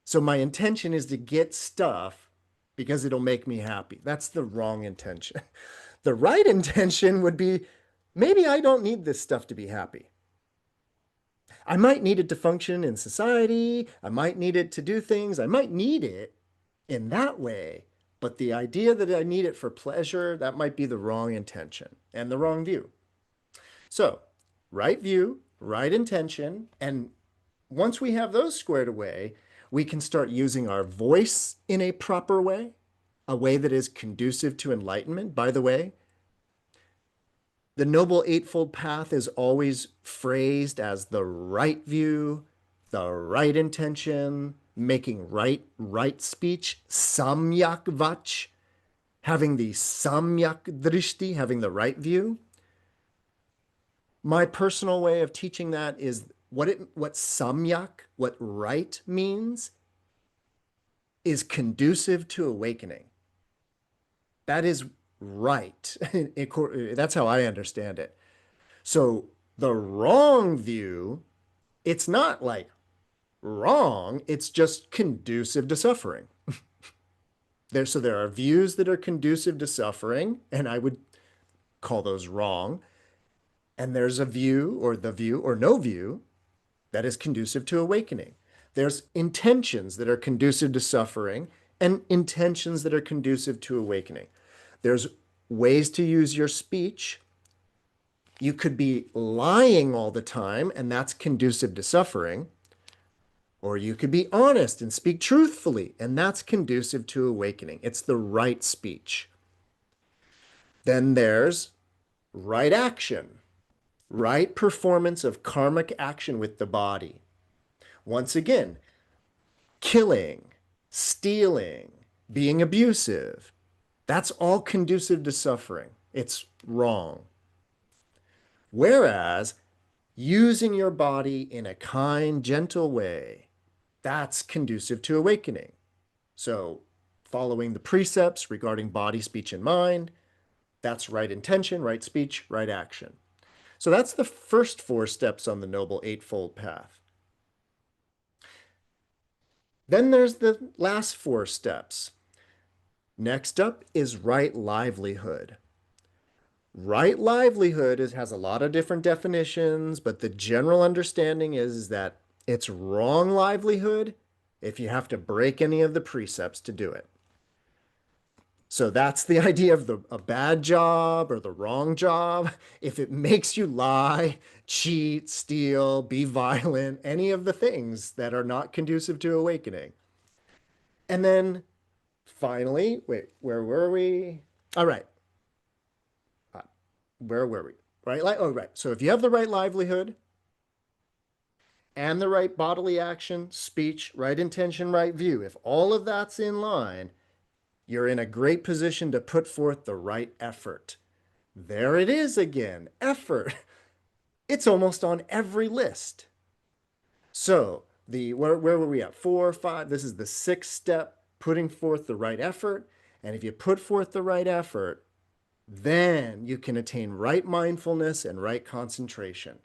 So my intention is to get stuff because it'll make me happy. That's the wrong intention. The right intention would be, maybe I don't need this stuff to be happy. I might need it to function in society. I might need it to do things. I might need it in that way. But the idea that I need it for pleasure, that might be the wrong intention and the wrong view. So, right view, right intention, and once we have those squared away, we can start using our voice in a proper way, a way that is conducive to enlightenment. By the way, the Noble Eightfold Path is always phrased as the right view, the right intention, making right speech, samyak vach, having the samyak having the right view. My personal way of teaching that is what samyak, what right means, is conducive to awakening. That is right. That's how I understand it. So the wrong view, it's not like wrong, it's just conducive to suffering. So there are views that are conducive to suffering, and I would call those wrong. And there's a view, or the view, or no view, that is conducive to awakening. There's intentions that are conducive to suffering and intentions that are conducive to awakening. There's ways to use your speech. You could be lying all the time, and that's conducive to suffering. Or you could be honest and speak truthfully, and that's conducive to awakening. It's the right speech. Then there's right action, right performance of karmic action with the body. Once again, killing, stealing, being abusive, that's all conducive to suffering. It's wrong. Whereas using your body in a kind, gentle way, that's conducive to awakening. So following the precepts regarding body, speech, and mind, that's right intention, right speech, right action. So that's the first 4 steps on the Noble Eightfold Path. Then there's the last 4 steps. Next up is right livelihood. Right livelihood has a lot of different definitions, but the general understanding is that it's wrong livelihood if you have to break any of the precepts to do it. So that's the idea of a bad job or the wrong job. If it makes you lie, cheat, steal, be violent, any of the things that are not conducive to awakening. And then finally, wait, where were we? All right. Where were we? Right? Oh, right. So if you have the right livelihood and the right bodily action, speech, right intention, right view, if all of that's in line, you're in a great position to put forth the right effort. There it is again, effort. It's almost on every list. So where were we at? 4, 5. This is the 6th step, putting forth the right effort. And if you put forth the right effort, then you can attain right mindfulness and right concentration.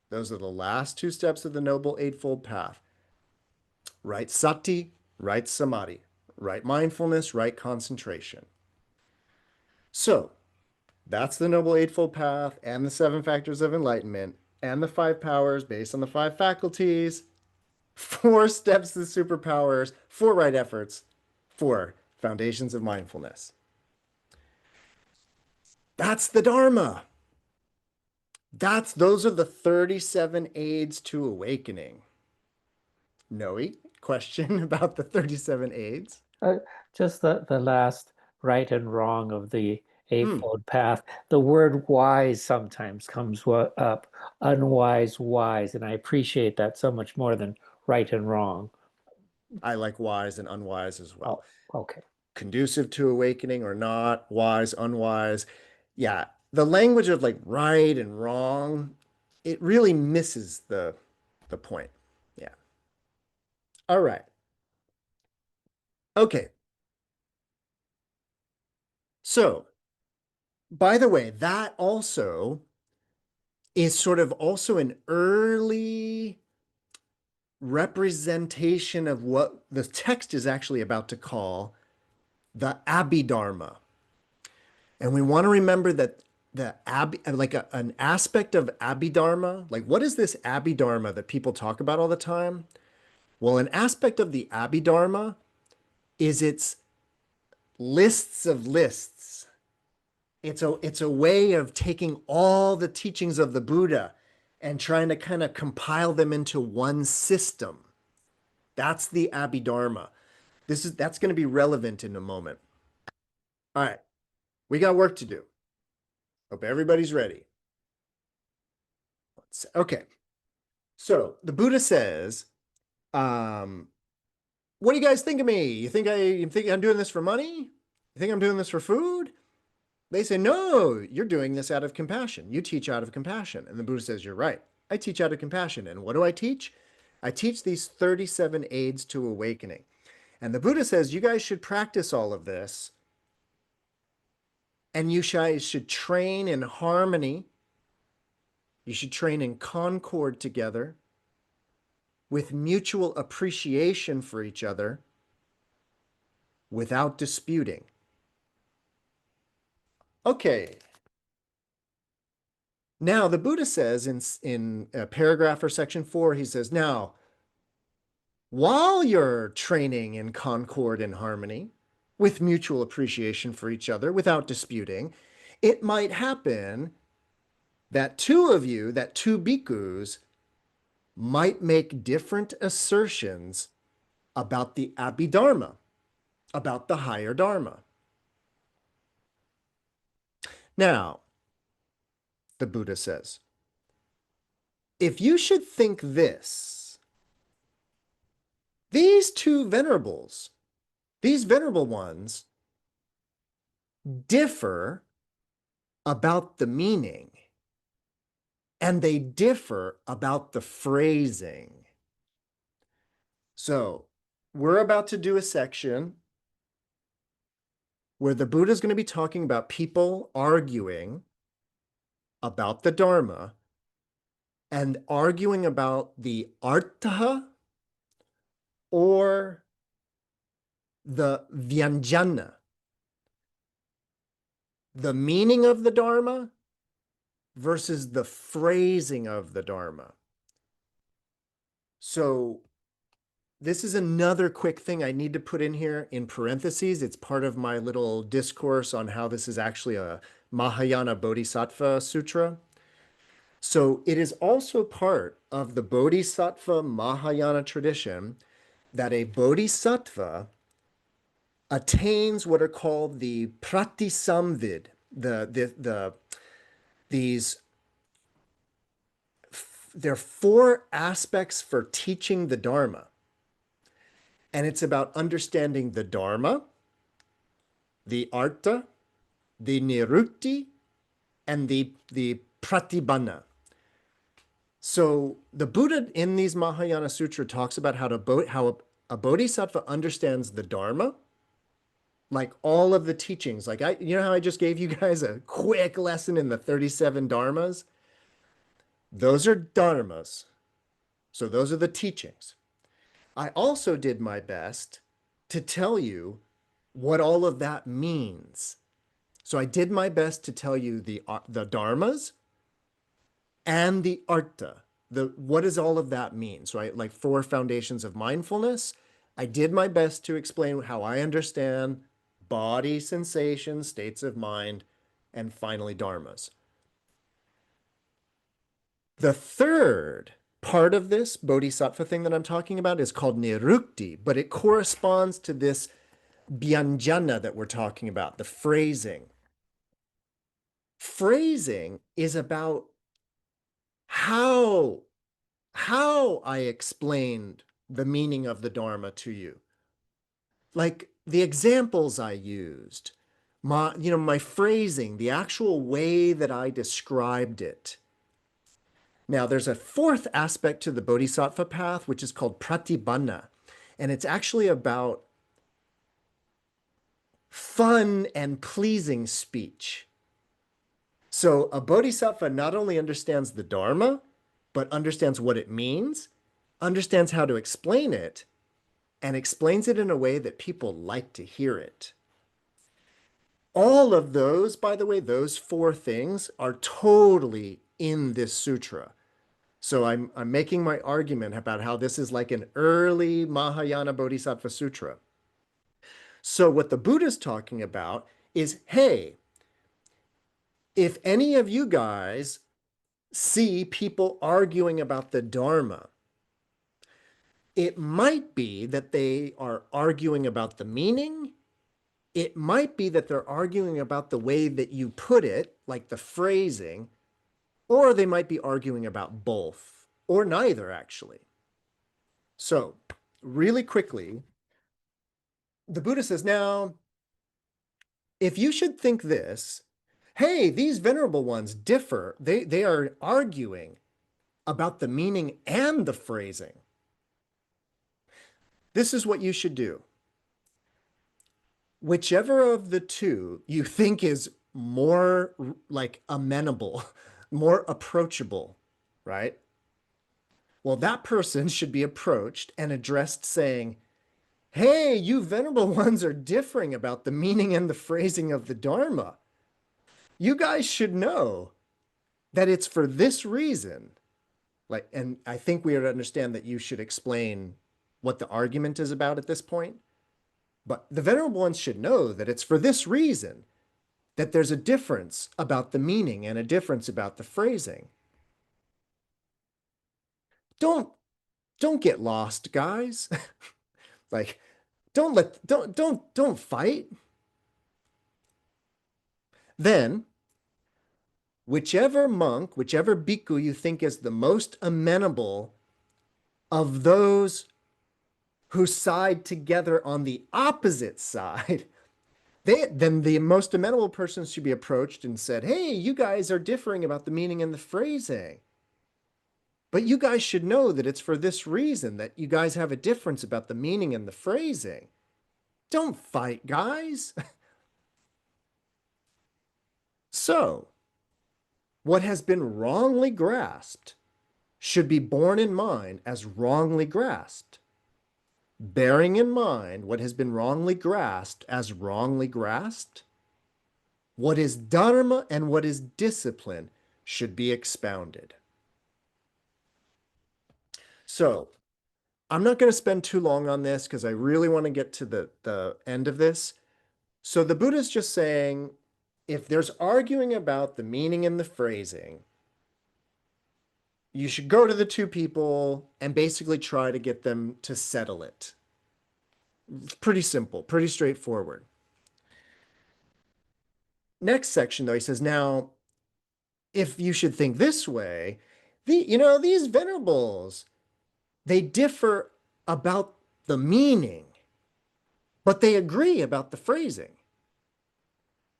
Those are the last 2 steps of the Noble Eightfold Path. Right sati, right samadhi, right mindfulness, right concentration. So that's the Noble Eightfold Path and the 7 factors of enlightenment and the 5 powers based on the 5 faculties, 4 steps to the superpowers, 4 right efforts, 4 foundations of mindfulness. That's the Dharma. Those are the 37 aids to awakening. Noe, question about the 37 aids? Just the last right and wrong of the Eightfold Path. The word wise sometimes comes up, unwise, wise, and I appreciate that so much more than right and wrong. I like wise and unwise as well. Oh, okay. Conducive to awakening or not, wise, unwise. Yeah, the language of like right and wrong, it really misses the point. Yeah. All right. Okay. So, by the way, that also is sort of also an early representation of what the text is actually about to call the Abhidharma. And we want to remember that an aspect of Abhidharma, like what is this Abhidharma that people talk about all the time? Well, an aspect of the Abhidharma is its lists of lists. It's a way of taking all the teachings of the Buddha and trying to kind of compile them into one system. That's the Abhidharma. That's going to be relevant in a moment. All right, we got work to do. Hope everybody's ready. Okay, so the Buddha says, "What do you guys think of me? You think I'm doing this for money? You think I'm doing this for food?" They say, "No, you're doing this out of compassion. You teach out of compassion." And the Buddha says, "You're right. I teach out of compassion. And what do I teach? I teach these 37 aids to awakening. And the Buddha says, you guys should practice all of this. And you guys should train in harmony. You should train in concord together with mutual appreciation for each other without disputing. Okay. Now, the Buddha says in a paragraph or section 4, he says, now, while you're training in concord and harmony with mutual appreciation for each other without disputing, it might happen that two of you, that two bhikkhus, might make different assertions about the Abhidharma, about the higher Dharma. Now, the Buddha says, if you should think this, these two venerables, these venerable ones, differ about the meaning, and they differ about the phrasing. So we're about to do a section where the Buddha is going to be talking about people arguing about the Dharma and arguing about the artha or the vyanjana, the meaning of the Dharma versus the phrasing of the Dharma. So this is another quick thing I need to put in here in parentheses. It's part of my little discourse on how this is actually a Mahayana Bodhisattva Sutra. So it is also part of the Bodhisattva Mahayana tradition that a Bodhisattva attains what are called the pratisamvid, these, there are 4 aspects for teaching the Dharma. And it's about understanding the Dharma, the artha, the nirutti, and the pratibhana. So the Buddha in these Mahayana Sutra talks about how a bodhisattva understands the Dharma, like all of the teachings. Like you know how I just gave you guys a quick lesson in the 37 Dharmas? Those are Dharmas. So those are the teachings. I also did my best to tell you what all of that means. So I did my best to tell you the dharmas and the artha. What does all of that mean? So like 4 foundations of mindfulness. I did my best to explain how I understand body, sensations, states of mind, and finally dharmas. The third part of this bodhisattva thing that I'm talking about is called nirukti, but it corresponds to this vyanjana that we're talking about, the phrasing. Phrasing is about how I explained the meaning of the Dharma to you. Like the examples I used, my phrasing, the actual way that I described it. Now, there's a 4th aspect to the Bodhisattva path, which is called pratibhana. And it's actually about fun and pleasing speech. So a Bodhisattva not only understands the Dharma, but understands what it means, understands how to explain it, and explains it in a way that people like to hear it. All of those, by the way, those 4 things are totally in this sutra. So I'm making my argument about how this is like an early Mahayana Bodhisattva Sutra. So what the Buddha's talking about is, hey, if any of you guys see people arguing about the Dharma, it might be that they are arguing about the meaning. It might be that they're arguing about the way that you put it, like the phrasing, or they might be arguing about both, or neither, actually. So, really quickly, the Buddha says, now, if you should think this, hey, these venerable ones differ. They are arguing about the meaning and the phrasing. This is what you should do. Whichever of the two you think is more like amenable, more approachable, right? Well, that person should be approached and addressed saying, hey, you venerable ones are differing about the meaning and the phrasing of the Dharma. You guys should know that it's for this reason. Like, and I think we would understand that you should explain what the argument is about at this point. But the venerable ones should know that it's for this reason that there's a difference about the meaning and a difference about the phrasing. Don't don't get lost, guys. Like, don't fight. Then, whichever monk, whichever bhikkhu you think is the most amenable of those who side together on the opposite side, then the most amenable person should be approached and said, hey, you guys are differing about the meaning and the phrasing. But you guys should know that it's for this reason that you guys have a difference about the meaning and the phrasing. Don't fight, guys. So, what has been wrongly grasped should be borne in mind as wrongly grasped. Bearing in mind what has been wrongly grasped as wrongly grasped, what is dharma and what is discipline should be expounded. So, I'm not going to spend too long on this because I really want to get to the end of this. So the Buddha is just saying, if there's arguing about the meaning and the phrasing, you should go to the two people and basically try to get them to settle it. It's pretty simple, pretty straightforward. Next section, though, he says, now, if you should think this way, these venerables, they differ about the meaning, but they agree about the phrasing.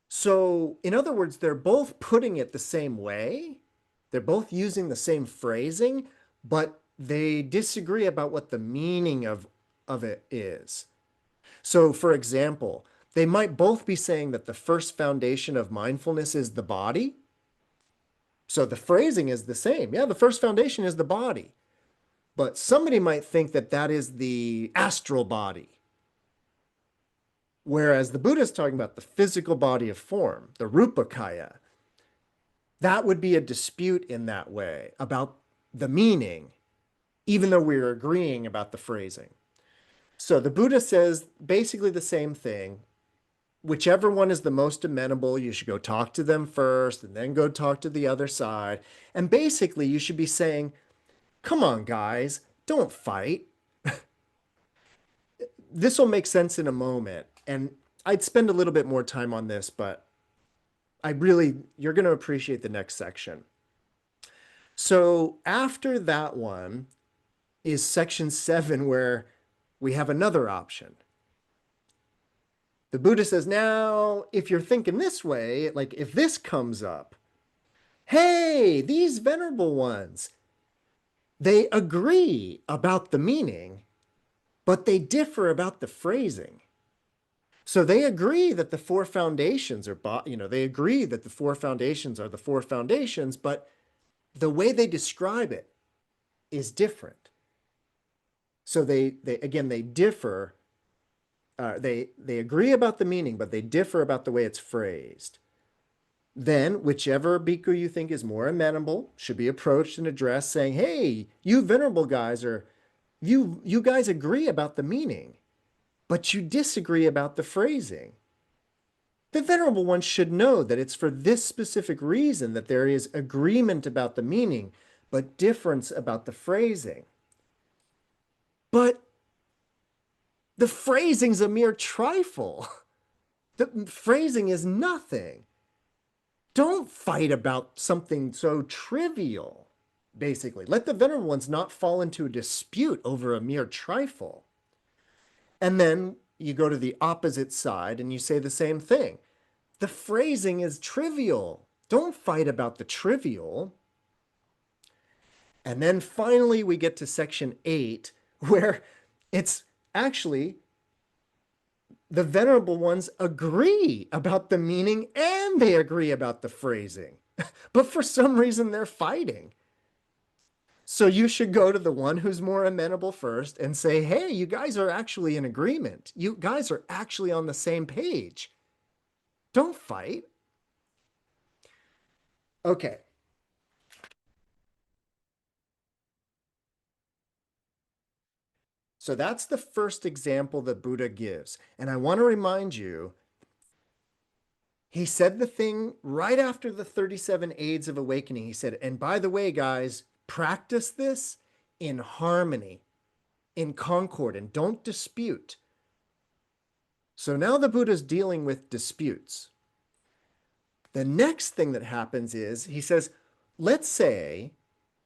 So, in other words, they're both putting it the same way. They're both using the same phrasing, but they disagree about what the meaning of it is. So, for example, they might both be saying that the first foundation of mindfulness is the body. So the phrasing is the same. Yeah, the first foundation is the body. But somebody might think that that is the astral body. Whereas the Buddha is talking about the physical body of form, the Rupakaya. That would be a dispute in that way about the meaning, even though we're agreeing about the phrasing. So the Buddha says basically the same thing. Whichever one is the most amenable, you should go talk to them first and then go talk to the other side. And basically, you should be saying, come on, guys, don't fight. This will make sense in a moment. And I'd spend a little bit more time on this, but you're going to appreciate the next section. So after that one is section 7, where we have another option. The Buddha says, now, if you're thinking this way, like if this comes up, hey, these venerable ones, they agree about the meaning, but they differ about the phrasing. So they agree that the four foundations are, they agree that the four foundations are the four foundations, but the way they describe it is different. So they differ. They agree about the meaning, but they differ about the way it's phrased. Then, whichever bhikkhu you think is more amenable should be approached and addressed, saying, "Hey, you venerable guys you guys agree about the meaning, but you disagree about the phrasing." The venerable one should know that it's for this specific reason that there is agreement about the meaning, but difference about the phrasing. But the phrasing's a mere trifle. The phrasing is nothing. Don't fight about something so trivial, basically. Let the venerable ones not fall into a dispute over a mere trifle. And then you go to the opposite side and you say the same thing. The phrasing is trivial. Don't fight about the trivial. And then finally we get to section 8, where it's actually the venerable ones agree about the meaning and they agree about the phrasing. But for some reason they're fighting. So you should go to the one who's more amenable first and say, hey, you guys are actually in agreement. You guys are actually on the same page. Don't fight. Okay. So that's the first example that Buddha gives. And I want to remind you, he said the thing right after the 37 aids of awakening. He said, and by the way, guys, practice this in harmony, in concord, and don't dispute. So now the Buddha's dealing with disputes. The next thing that happens is he says, let's say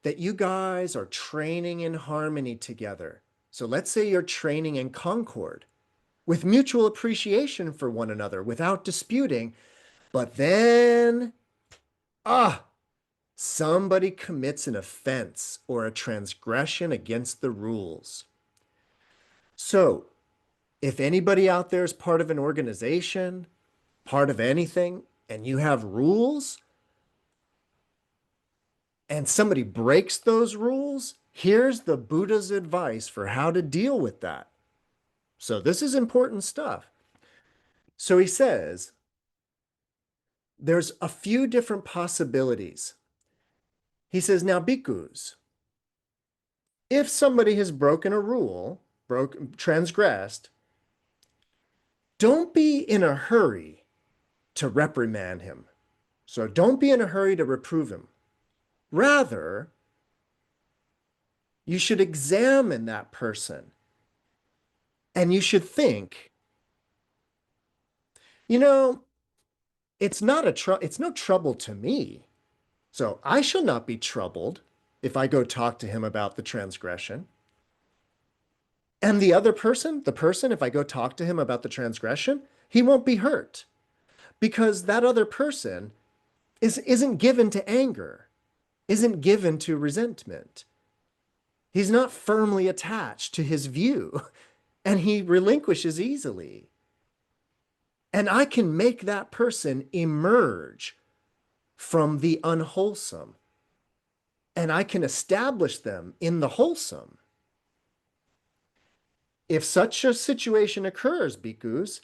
that you guys are training in harmony together. So let's say you're training in concord with mutual appreciation for one another without disputing. But then, somebody commits an offense or a transgression against the rules. So if anybody out there is part of an organization, part of anything, and you have rules, and somebody breaks those rules, here's the Buddha's advice for how to deal with that. So this is important stuff. So he says, there's a few different possibilities. He says, now, bhikkhus, if somebody has broken a rule, transgressed, don't be in a hurry to reprimand him. So don't be in a hurry to reprove him. Rather, you should examine that person and you should think, you know, it's no trouble to me. So I shall not be troubled if I go talk to him about the transgression. And the other person, if I go talk to him about the transgression, he won't be hurt because that other person isn't given to anger, isn't given to resentment. He's not firmly attached to his view and he relinquishes easily. And I can make that person emerge from the unwholesome and I can establish them in the wholesome. If such a situation occurs, bhikkhus,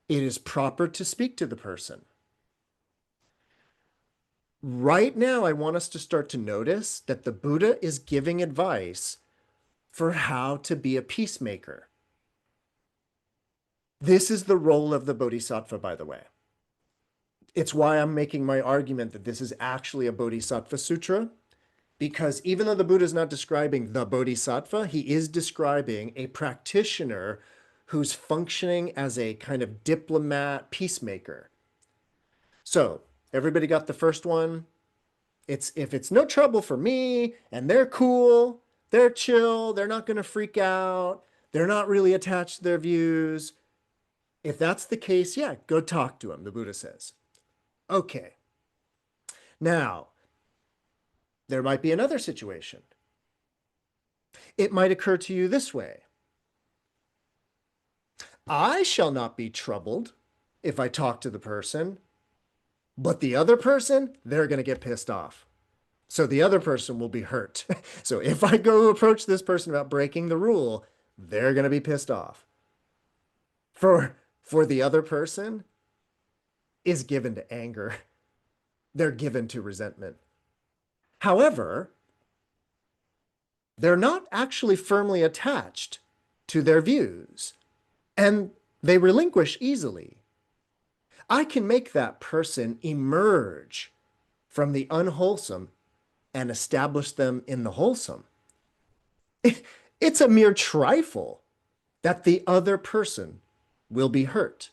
it is proper to speak to the person. Right now, I want us to start to notice that the Buddha is giving advice for how to be a peacemaker. This is the role of the bodhisattva, by the way. It's why I'm making my argument that this is actually a bodhisattva sutra, because even though the Buddha is not describing the bodhisattva, he is describing a practitioner who's functioning as a kind of diplomat peacemaker. So everybody got the first one? If it's no trouble for me and they're cool, they're chill, they're not going to freak out, they're not really attached to their views. If that's the case, yeah, go talk to them, the Buddha says. Okay. Now, there might be another situation. It might occur to you this way. I shall not be troubled if I talk to the person, but the other person, they're going to get pissed off. So the other person will be hurt. So if I go approach this person about breaking the rule, they're going to be pissed off. For the other person is given to anger. They're given to resentment. However, they're not actually firmly attached to their views, and they relinquish easily. I can make that person emerge from the unwholesome and establish them in the wholesome. It's a mere trifle that the other person will be hurt.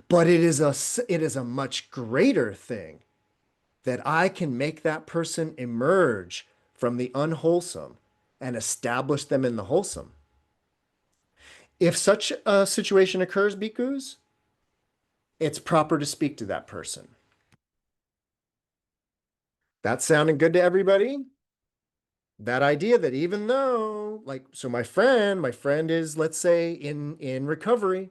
But it is a much greater thing that I can make that person emerge from the unwholesome and establish them in the wholesome. If such a situation occurs, bhikkhus, it's proper to speak to that person. That sounding good to everybody? That idea that even though, like, so my friend is, let's say, in recovery,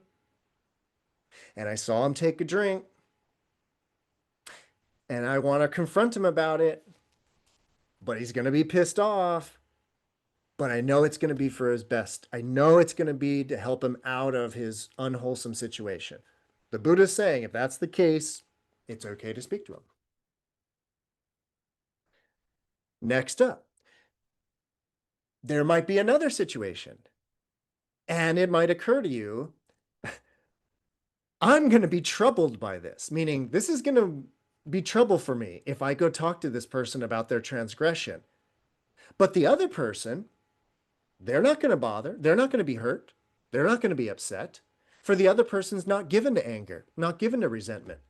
and I saw him take a drink, and I want to confront him about it, but he's going to be pissed off. But I know it's going to be for his best. I know it's going to be to help him out of his unwholesome situation. The Buddha is saying if that's the case, it's okay to speak to him. Next up, there might be another situation, and it might occur to you, I'm going to be troubled by this, meaning this is going to be trouble for me if I go talk to this person about their transgression. But the other person, they're not going to bother. They're not going to be hurt. They're not going to be upset. For the other person's not given to anger, not given to resentment.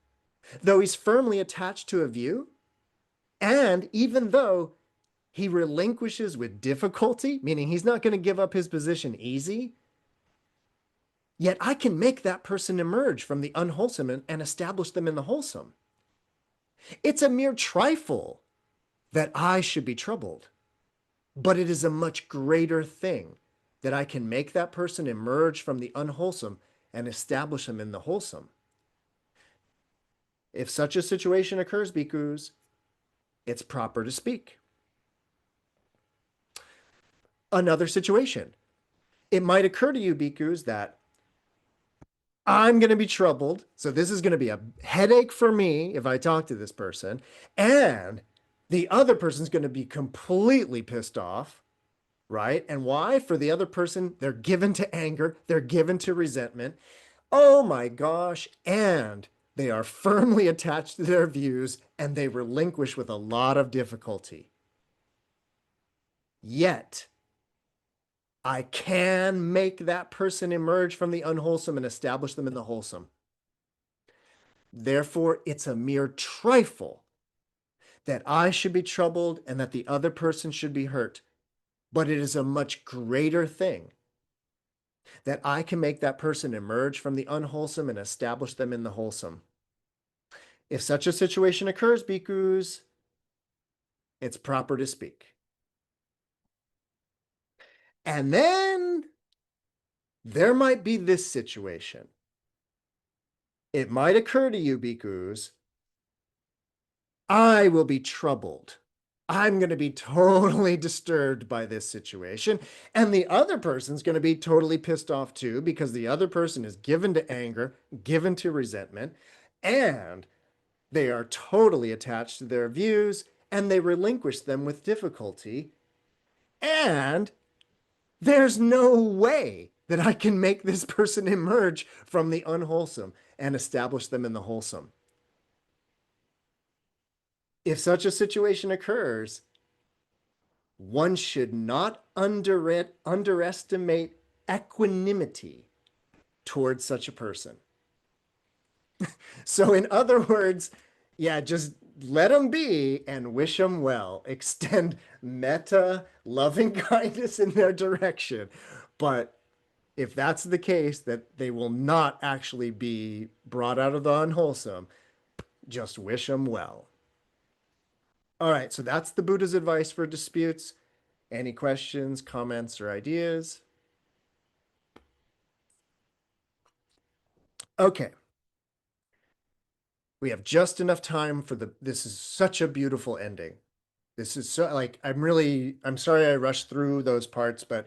Though he's firmly attached to a view, and even though he relinquishes with difficulty, meaning he's not going to give up his position easy, yet I can make that person emerge from the unwholesome and establish them in the wholesome. It's a mere trifle that I should be troubled, but it is a much greater thing that I can make that person emerge from the unwholesome and establish them in the wholesome. If such a situation occurs, bhikkhus, it's proper to speak. Another situation. It might occur to you, bhikkhus, that I'm going to be troubled. So this is going to be a headache for me if I talk to this person. And the other person's going to be completely pissed off, right? And why? For the other person, they're given to anger. They're given to resentment. Oh my gosh. And they are firmly attached to their views and they relinquish with a lot of difficulty. Yet, I can make that person emerge from the unwholesome and establish them in the wholesome. Therefore, it's a mere trifle that I should be troubled and that the other person should be hurt. But it is a much greater thing that I can make that person emerge from the unwholesome and establish them in the wholesome. If such a situation occurs, bhikkhus, it's proper to speak. And then there might be this situation. It might occur to you, bhikkhus, I will be troubled. I'm going to be totally disturbed by this situation. And the other person's going to be totally pissed off too, because the other person is given to anger, given to resentment, and they are totally attached to their views and they relinquish them with difficulty. And there's no way that I can make this person emerge from the unwholesome and establish them in the wholesome. If such a situation occurs, one should not underestimate equanimity towards such a person. So in other words, yeah, just let them be and wish them well. Extend metta, loving kindness in their direction. But if that's the case, that they will not actually be brought out of the unwholesome, just wish them well. All right, so that's the Buddha's advice for disputes. Any questions, comments, or ideas? Okay. We have just enough time for this is such a beautiful ending. This is so, like, I'm sorry I rushed through those parts, but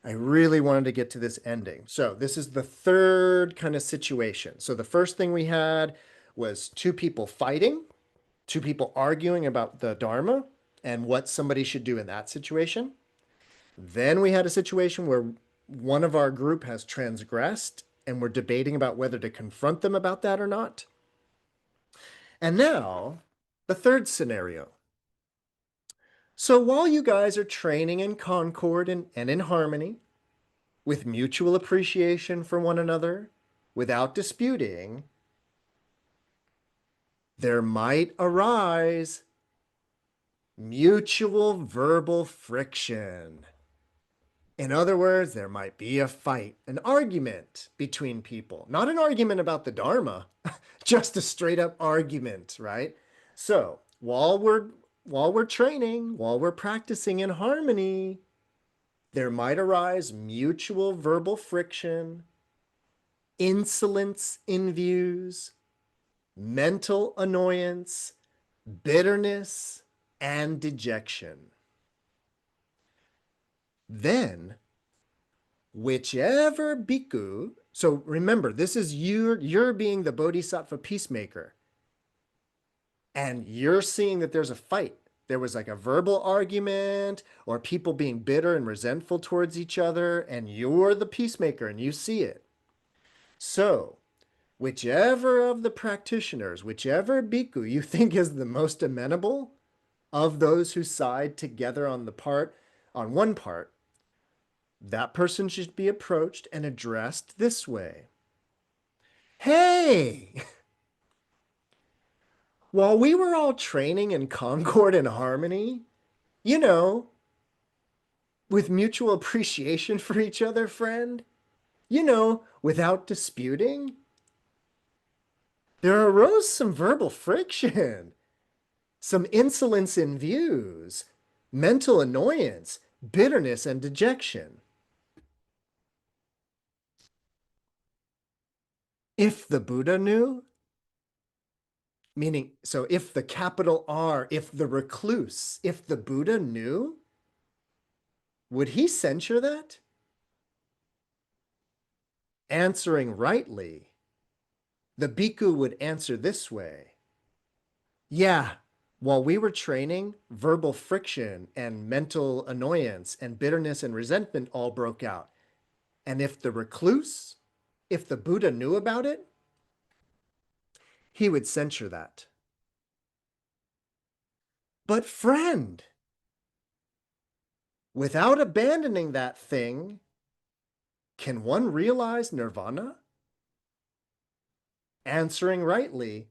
I really wanted to get to this ending. So this is the third kind of situation. So the first thing we had was two people fighting, two people arguing about the Dharma and what somebody should do in that situation. Then we had a situation where one of our group has transgressed and we're debating about whether to confront them about that or not. And now, the third scenario. So while you guys are training in concord and in harmony, with mutual appreciation for one another, without disputing, there might arise mutual verbal friction. In other words, there might be a fight, an argument between people. Not an argument about the Dharma, just a straight up argument, right? So while while we're training, while we're practicing in harmony, there might arise mutual verbal friction, insolence in views, mental annoyance, bitterness, and dejection. Then, whichever bhikkhu, so remember, this is you're being the bodhisattva peacemaker, and you're seeing that there's a fight. There was like a verbal argument or people being bitter and resentful towards each other, and you're the peacemaker and you see it. So, whichever of the practitioners, whichever bhikkhu you think is the most amenable of those who side together on one part, that person should be approached and addressed this way. Hey, while we were all training in concord and harmony, you know, with mutual appreciation for each other, friend, without disputing, there arose some verbal friction, some insolence in views, mental annoyance, bitterness, and dejection. If the Buddha knew, meaning, so if the capital R, if the recluse, if the Buddha knew, would he censure that? Answering rightly, the bhikkhu would answer this way. Yeah, while we were training, verbal friction and mental annoyance and bitterness and resentment all broke out. And if the recluse, if the Buddha knew about it, he would censure that. But friend, without abandoning that thing, can one realize nirvana? Answering rightly,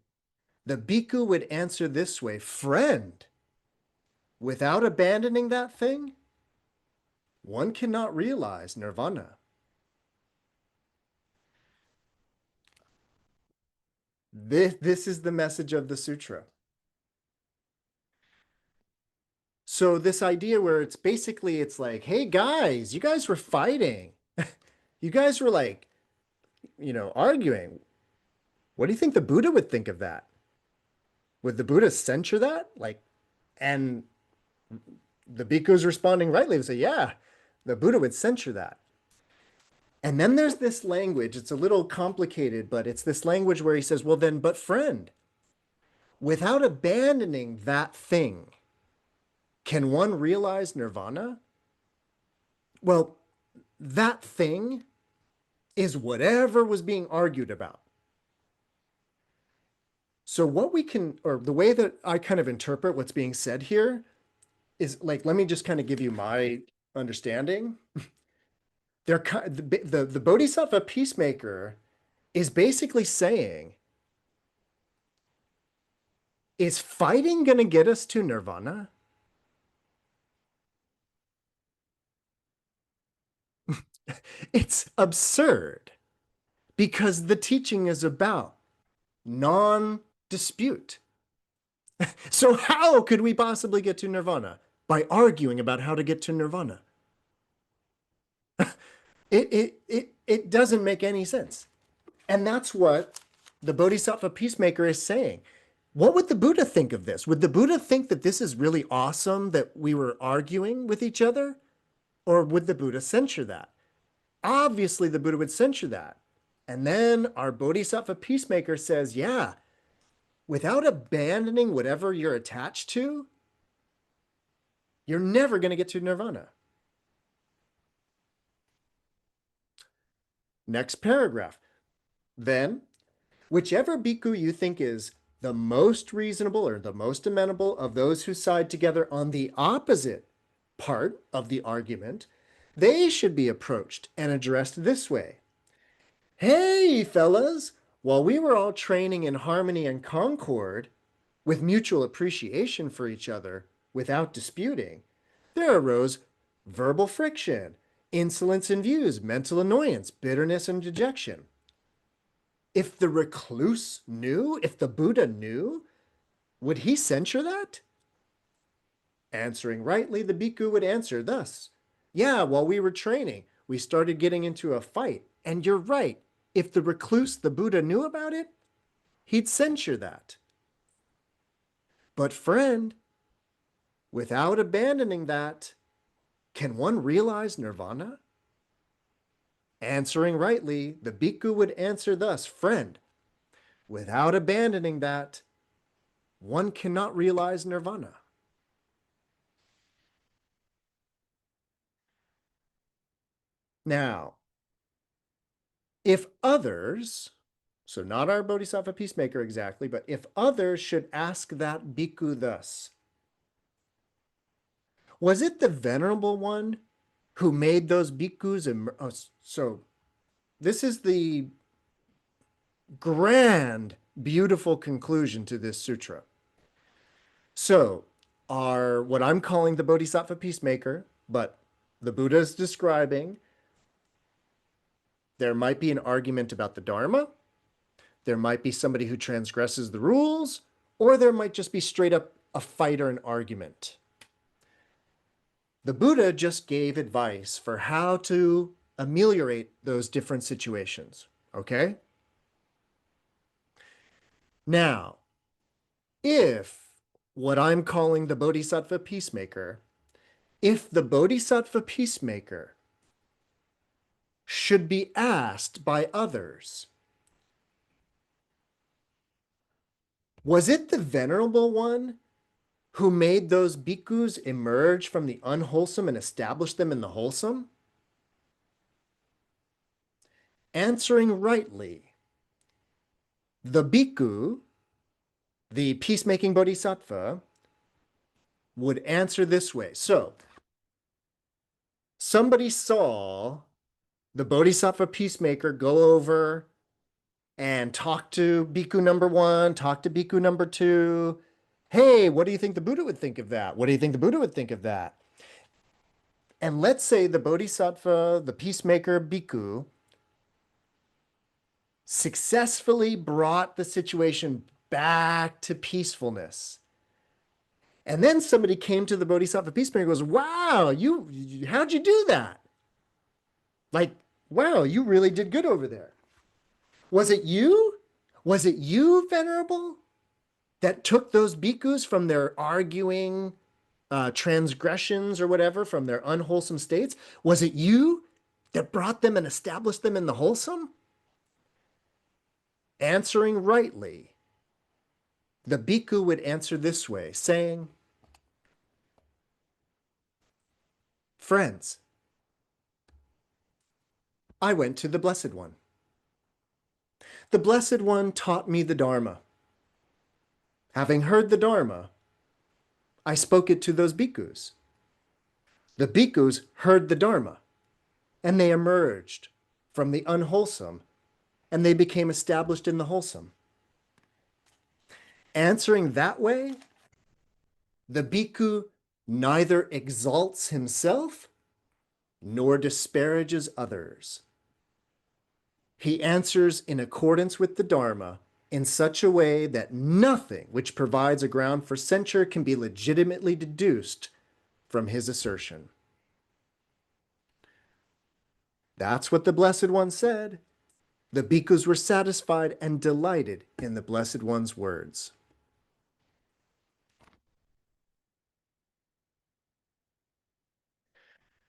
the bhikkhu would answer this way, friend, without abandoning that thing, one cannot realize nirvana. This is the message of the sutra. So this idea where it's like, hey guys, you guys were fighting. You guys were like, arguing. What do you think the Buddha would think of that? Would the Buddha censure that? And the bhikkhu's responding rightly and say, yeah, the Buddha would censure that. And then there's this language, it's a little complicated, but it's this language where he says, well then, but friend, without abandoning that thing, can one realize nirvana? Well, that thing is whatever was being argued about. So what we can, or the way that I kind of interpret what's being said here is like, let me just kind of give you my understanding. The Bodhisattva peacemaker is basically saying, is fighting going to get us to nirvana? It's absurd because the teaching is about non-dispute. So how could we possibly get to nirvana? By arguing about how to get to nirvana. It doesn't make any sense. And that's what the Bodhisattva peacemaker is saying. What would the Buddha think of this? Would the Buddha think that this is really awesome that we were arguing with each other? Or would the Buddha censure that? Obviously, the Buddha would censure that. And then our Bodhisattva peacemaker says, yeah, without abandoning whatever you're attached to, you're never going to get to nirvana. Next paragraph. Then, whichever bhikkhu you think is the most reasonable or the most amenable of those who side together on the opposite part of the argument, they should be approached and addressed this way. Hey, fellas, while we were all training in harmony and concord, with mutual appreciation for each other, without disputing, there arose verbal friction, insolence in views, mental annoyance, bitterness, and dejection. If the recluse knew, if the Buddha knew, would he censure that? Answering rightly, the bhikkhu would answer thus: yeah, while we were training, we started getting into a fight. And you're right. If the recluse, the Buddha, knew about it, he'd censure that. But friend, without abandoning that, can one realize nirvana? Answering rightly, the bhikkhu would answer thus: friend, without abandoning that, one cannot realize nirvana. Now, if others, so not our Bodhisattva peacemaker exactly, but if others should ask that bhikkhu thus: was it the Venerable One who made those bhikkhus? So this is the grand, beautiful conclusion to this sutra. So our, what I'm calling the Bodhisattva peacemaker, but the Buddha is describing, there might be an argument about the Dharma, there might be somebody who transgresses the rules, or there might just be straight up a fight or an argument. The Buddha just gave advice for how to ameliorate those different situations, okay? Now, if what I'm calling the Bodhisattva peacemaker, if the Bodhisattva peacemaker should be asked by others, was it the Venerable One who made those bhikkhus emerge from the unwholesome and establish them in the wholesome? Answering rightly, the bhikkhu, the peacemaking bodhisattva, would answer this way. So, somebody saw the bodhisattva peacemaker go over and talk to bhikkhu number one, talk to bhikkhu number two. Hey, what do you think the Buddha would think of that? What do you think the Buddha would think of that? And let's say the bodhisattva, the peacemaker bhikkhu, successfully brought the situation back to peacefulness. And then somebody came to the bodhisattva peacemaker and goes, wow, how'd you do that? Like, wow, you really did good over there. Was it you? Was it you, Venerable, that took those bhikkhus from their arguing transgressions or whatever, from their unwholesome states? Was it you that brought them and established them in the wholesome? Answering rightly, the bhikkhu would answer this way, saying, friends, I went to the Blessed One. The Blessed One taught me the Dharma. Having heard the Dharma, I spoke it to those bhikkhus. The bhikkhus heard the Dharma, and they emerged from the unwholesome, and they became established in the wholesome. Answering that way, the bhikkhu neither exalts himself nor disparages others. He answers in accordance with the Dharma in such a way that nothing which provides a ground for censure can be legitimately deduced from his assertion. That's what the Blessed One said. The bhikkhus were satisfied and delighted in the Blessed One's words.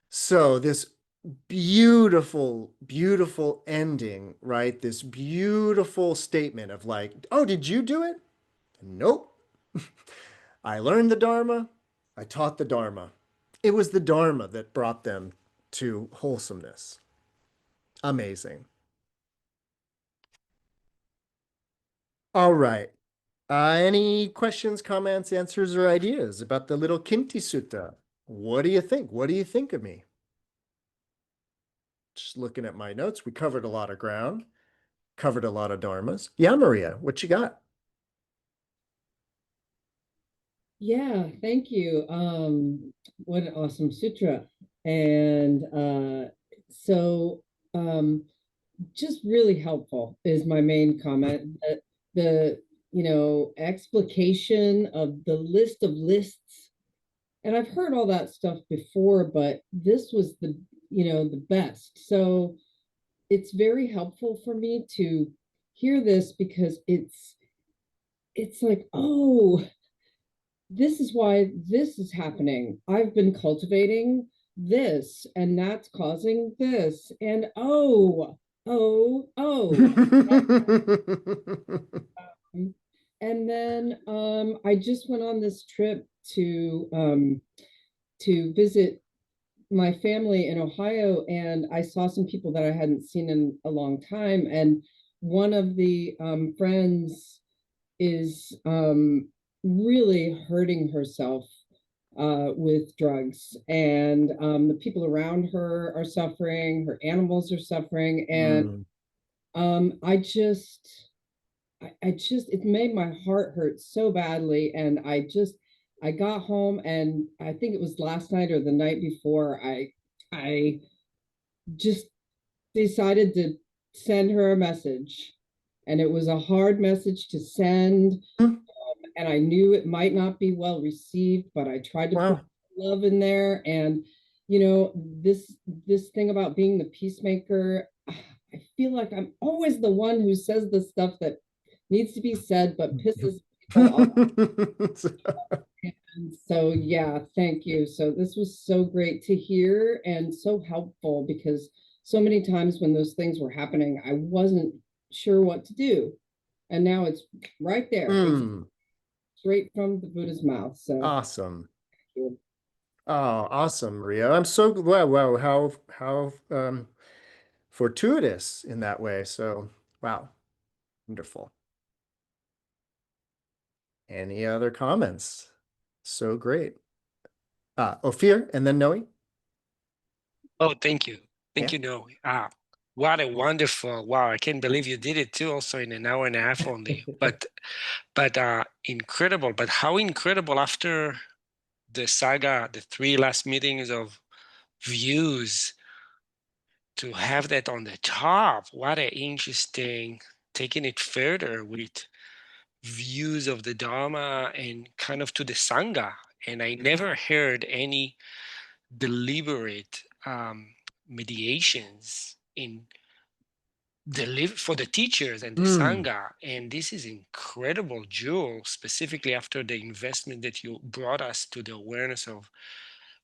So this beautiful, beautiful ending, right? This beautiful statement of like, oh, did you do it? Nope. I learned the Dharma. I taught the Dharma. It was the Dharma that brought them to wholesomeness. Amazing. All right. Any questions, comments, answers, or ideas about the little Kinti Sutta? What do you think? What do you think of me? Just looking at my notes, we covered a lot of ground, covered a lot of dharmas. Yeah, Maria, what you got? Yeah, thank you. What an awesome sutra. And so just really helpful is my main comment. The explication of the list of lists And I've heard all that stuff before, but this was the best. So it's very helpful for me to hear this, because it's like, oh, this is why this is happening. I've been cultivating this, and that's causing this. And oh. And then I just went on this trip to visit my family in Ohio, and I saw some people that I hadn't seen in a long time. And one of the friends is really hurting herself with drugs, and the people around her are suffering, her animals are suffering, and I just it made my heart hurt so badly. And I got home, and I think it was last night or the night before, I just decided to send her a message. And it was a hard message to send. And I knew it might not be well received, but I tried to put love in there. And this thing about being the peacemaker, I feel like I'm always the one who says the stuff that needs to be said, but pisses people off. And so, yeah, thank you. So this was so great to hear, and so helpful, because so many times when those things were happening, I wasn't sure what to do. And now it's right there. It's straight from the Buddha's mouth. So awesome. thank you. Oh, awesome, Rio. I'm so wow, how fortuitous in that way. So, wow, wonderful. Any other comments? So great. Ophir and then Noe. Oh, thank you. Thank you, Noe. What a wonderful, wow, I can't believe you did it too, also in an hour and a half only. But incredible. But how incredible after the saga, the 3 last meetings of views, to have that on the top. What a interesting, taking it further with views of the Dharma and kind of to the Sangha. And I never heard any deliberate mediations for the teachers and the Sangha. And this is incredible jewel, specifically after the investment that you brought us to the awareness of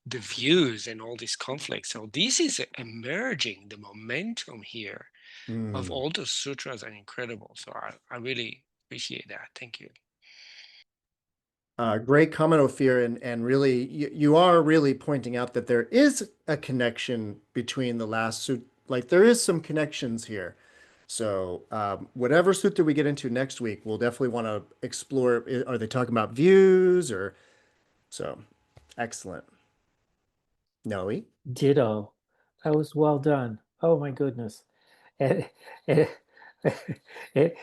the views and all these conflicts. So this is emerging, the momentum here of all those sutras are incredible. So I really appreciate that. Thank you. Great comment, Ophir, and really, you are really pointing out that there is a connection between the last suit. Like there is some connections here. So whatever sutta we get into next week, we'll definitely want to explore. Are they talking about views or so? Excellent. Noe? Ditto. That was well done. Oh my goodness. It, it,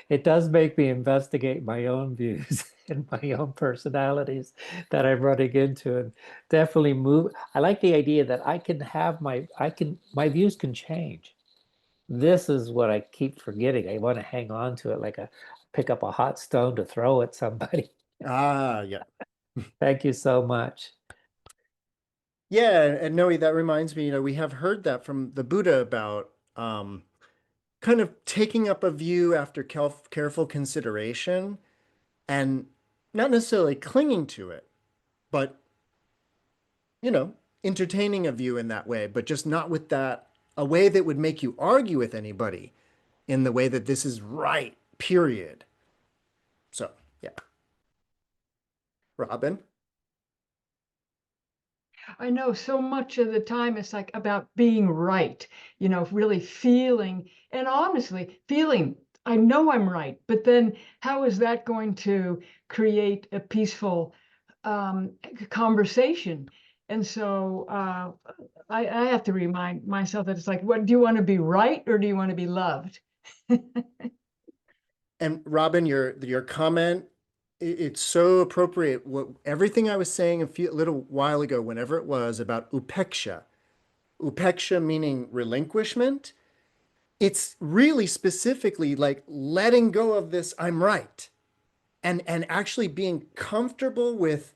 it does make me investigate my own views and my own personalities that I'm running into, and definitely move. I like the idea that I can have my views can change. This is what I keep forgetting. I want to hang on to it like pick up a hot stone to throw at somebody. Yeah. Thank you so much. Yeah, and Noe, that reminds me, we have heard that from the Buddha about kind of taking up a view after careful consideration and not necessarily clinging to it, but, entertaining a view in that way, but just not with a way that would make you argue with anybody in the way that this is right, period. So, yeah. Robin? I know so much of the time it's like about being right, really feeling, and honestly feeling, I know I'm right, but then how is that going to create a peaceful conversation? And so I have to remind myself that it's like, what do you want to be right, or do you want to be loved? And Robin, your comment, it's so appropriate. Everything I was saying a little while ago, whenever it was about upeksha meaning relinquishment, it's really specifically like letting go of this I'm right, and actually being comfortable with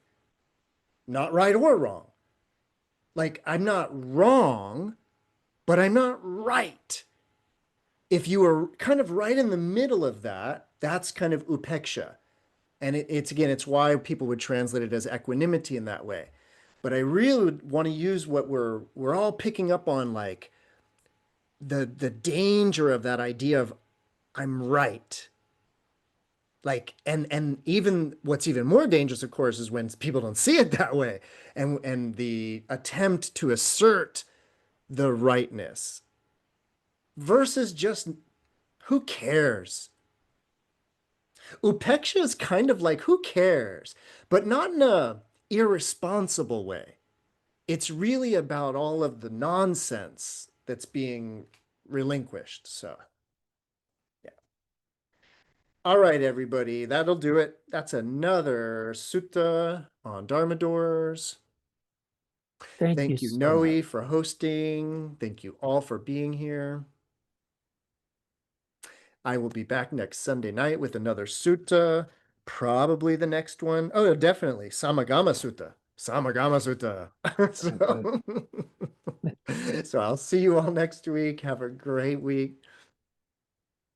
not right or wrong. Like, I'm not wrong, but I'm not right. If you are kind of right in the middle of that, that's kind of upeksha. And it's again, it's why people would translate it as equanimity in that way. But I really would want to use what we're all picking up on, like the danger of that idea of I'm right. Like, and even what's even more dangerous, of course, is when people don't see it that way, and the attempt to assert the rightness versus just who cares. Upeksha is kind of like who cares, but not in a irresponsible way. It's really about all of the nonsense that's being relinquished. So, yeah. All right, everybody, that'll do it. That's another sutta on Dharma doors. Thank you Thank you, so much. Noe, for hosting. Thank you all for being here. I will be back next Sunday night with another sutta, probably the next one. Oh, definitely. Samagama Sutta. Samagama Sutta. So, so I'll see you all next week. Have a great week.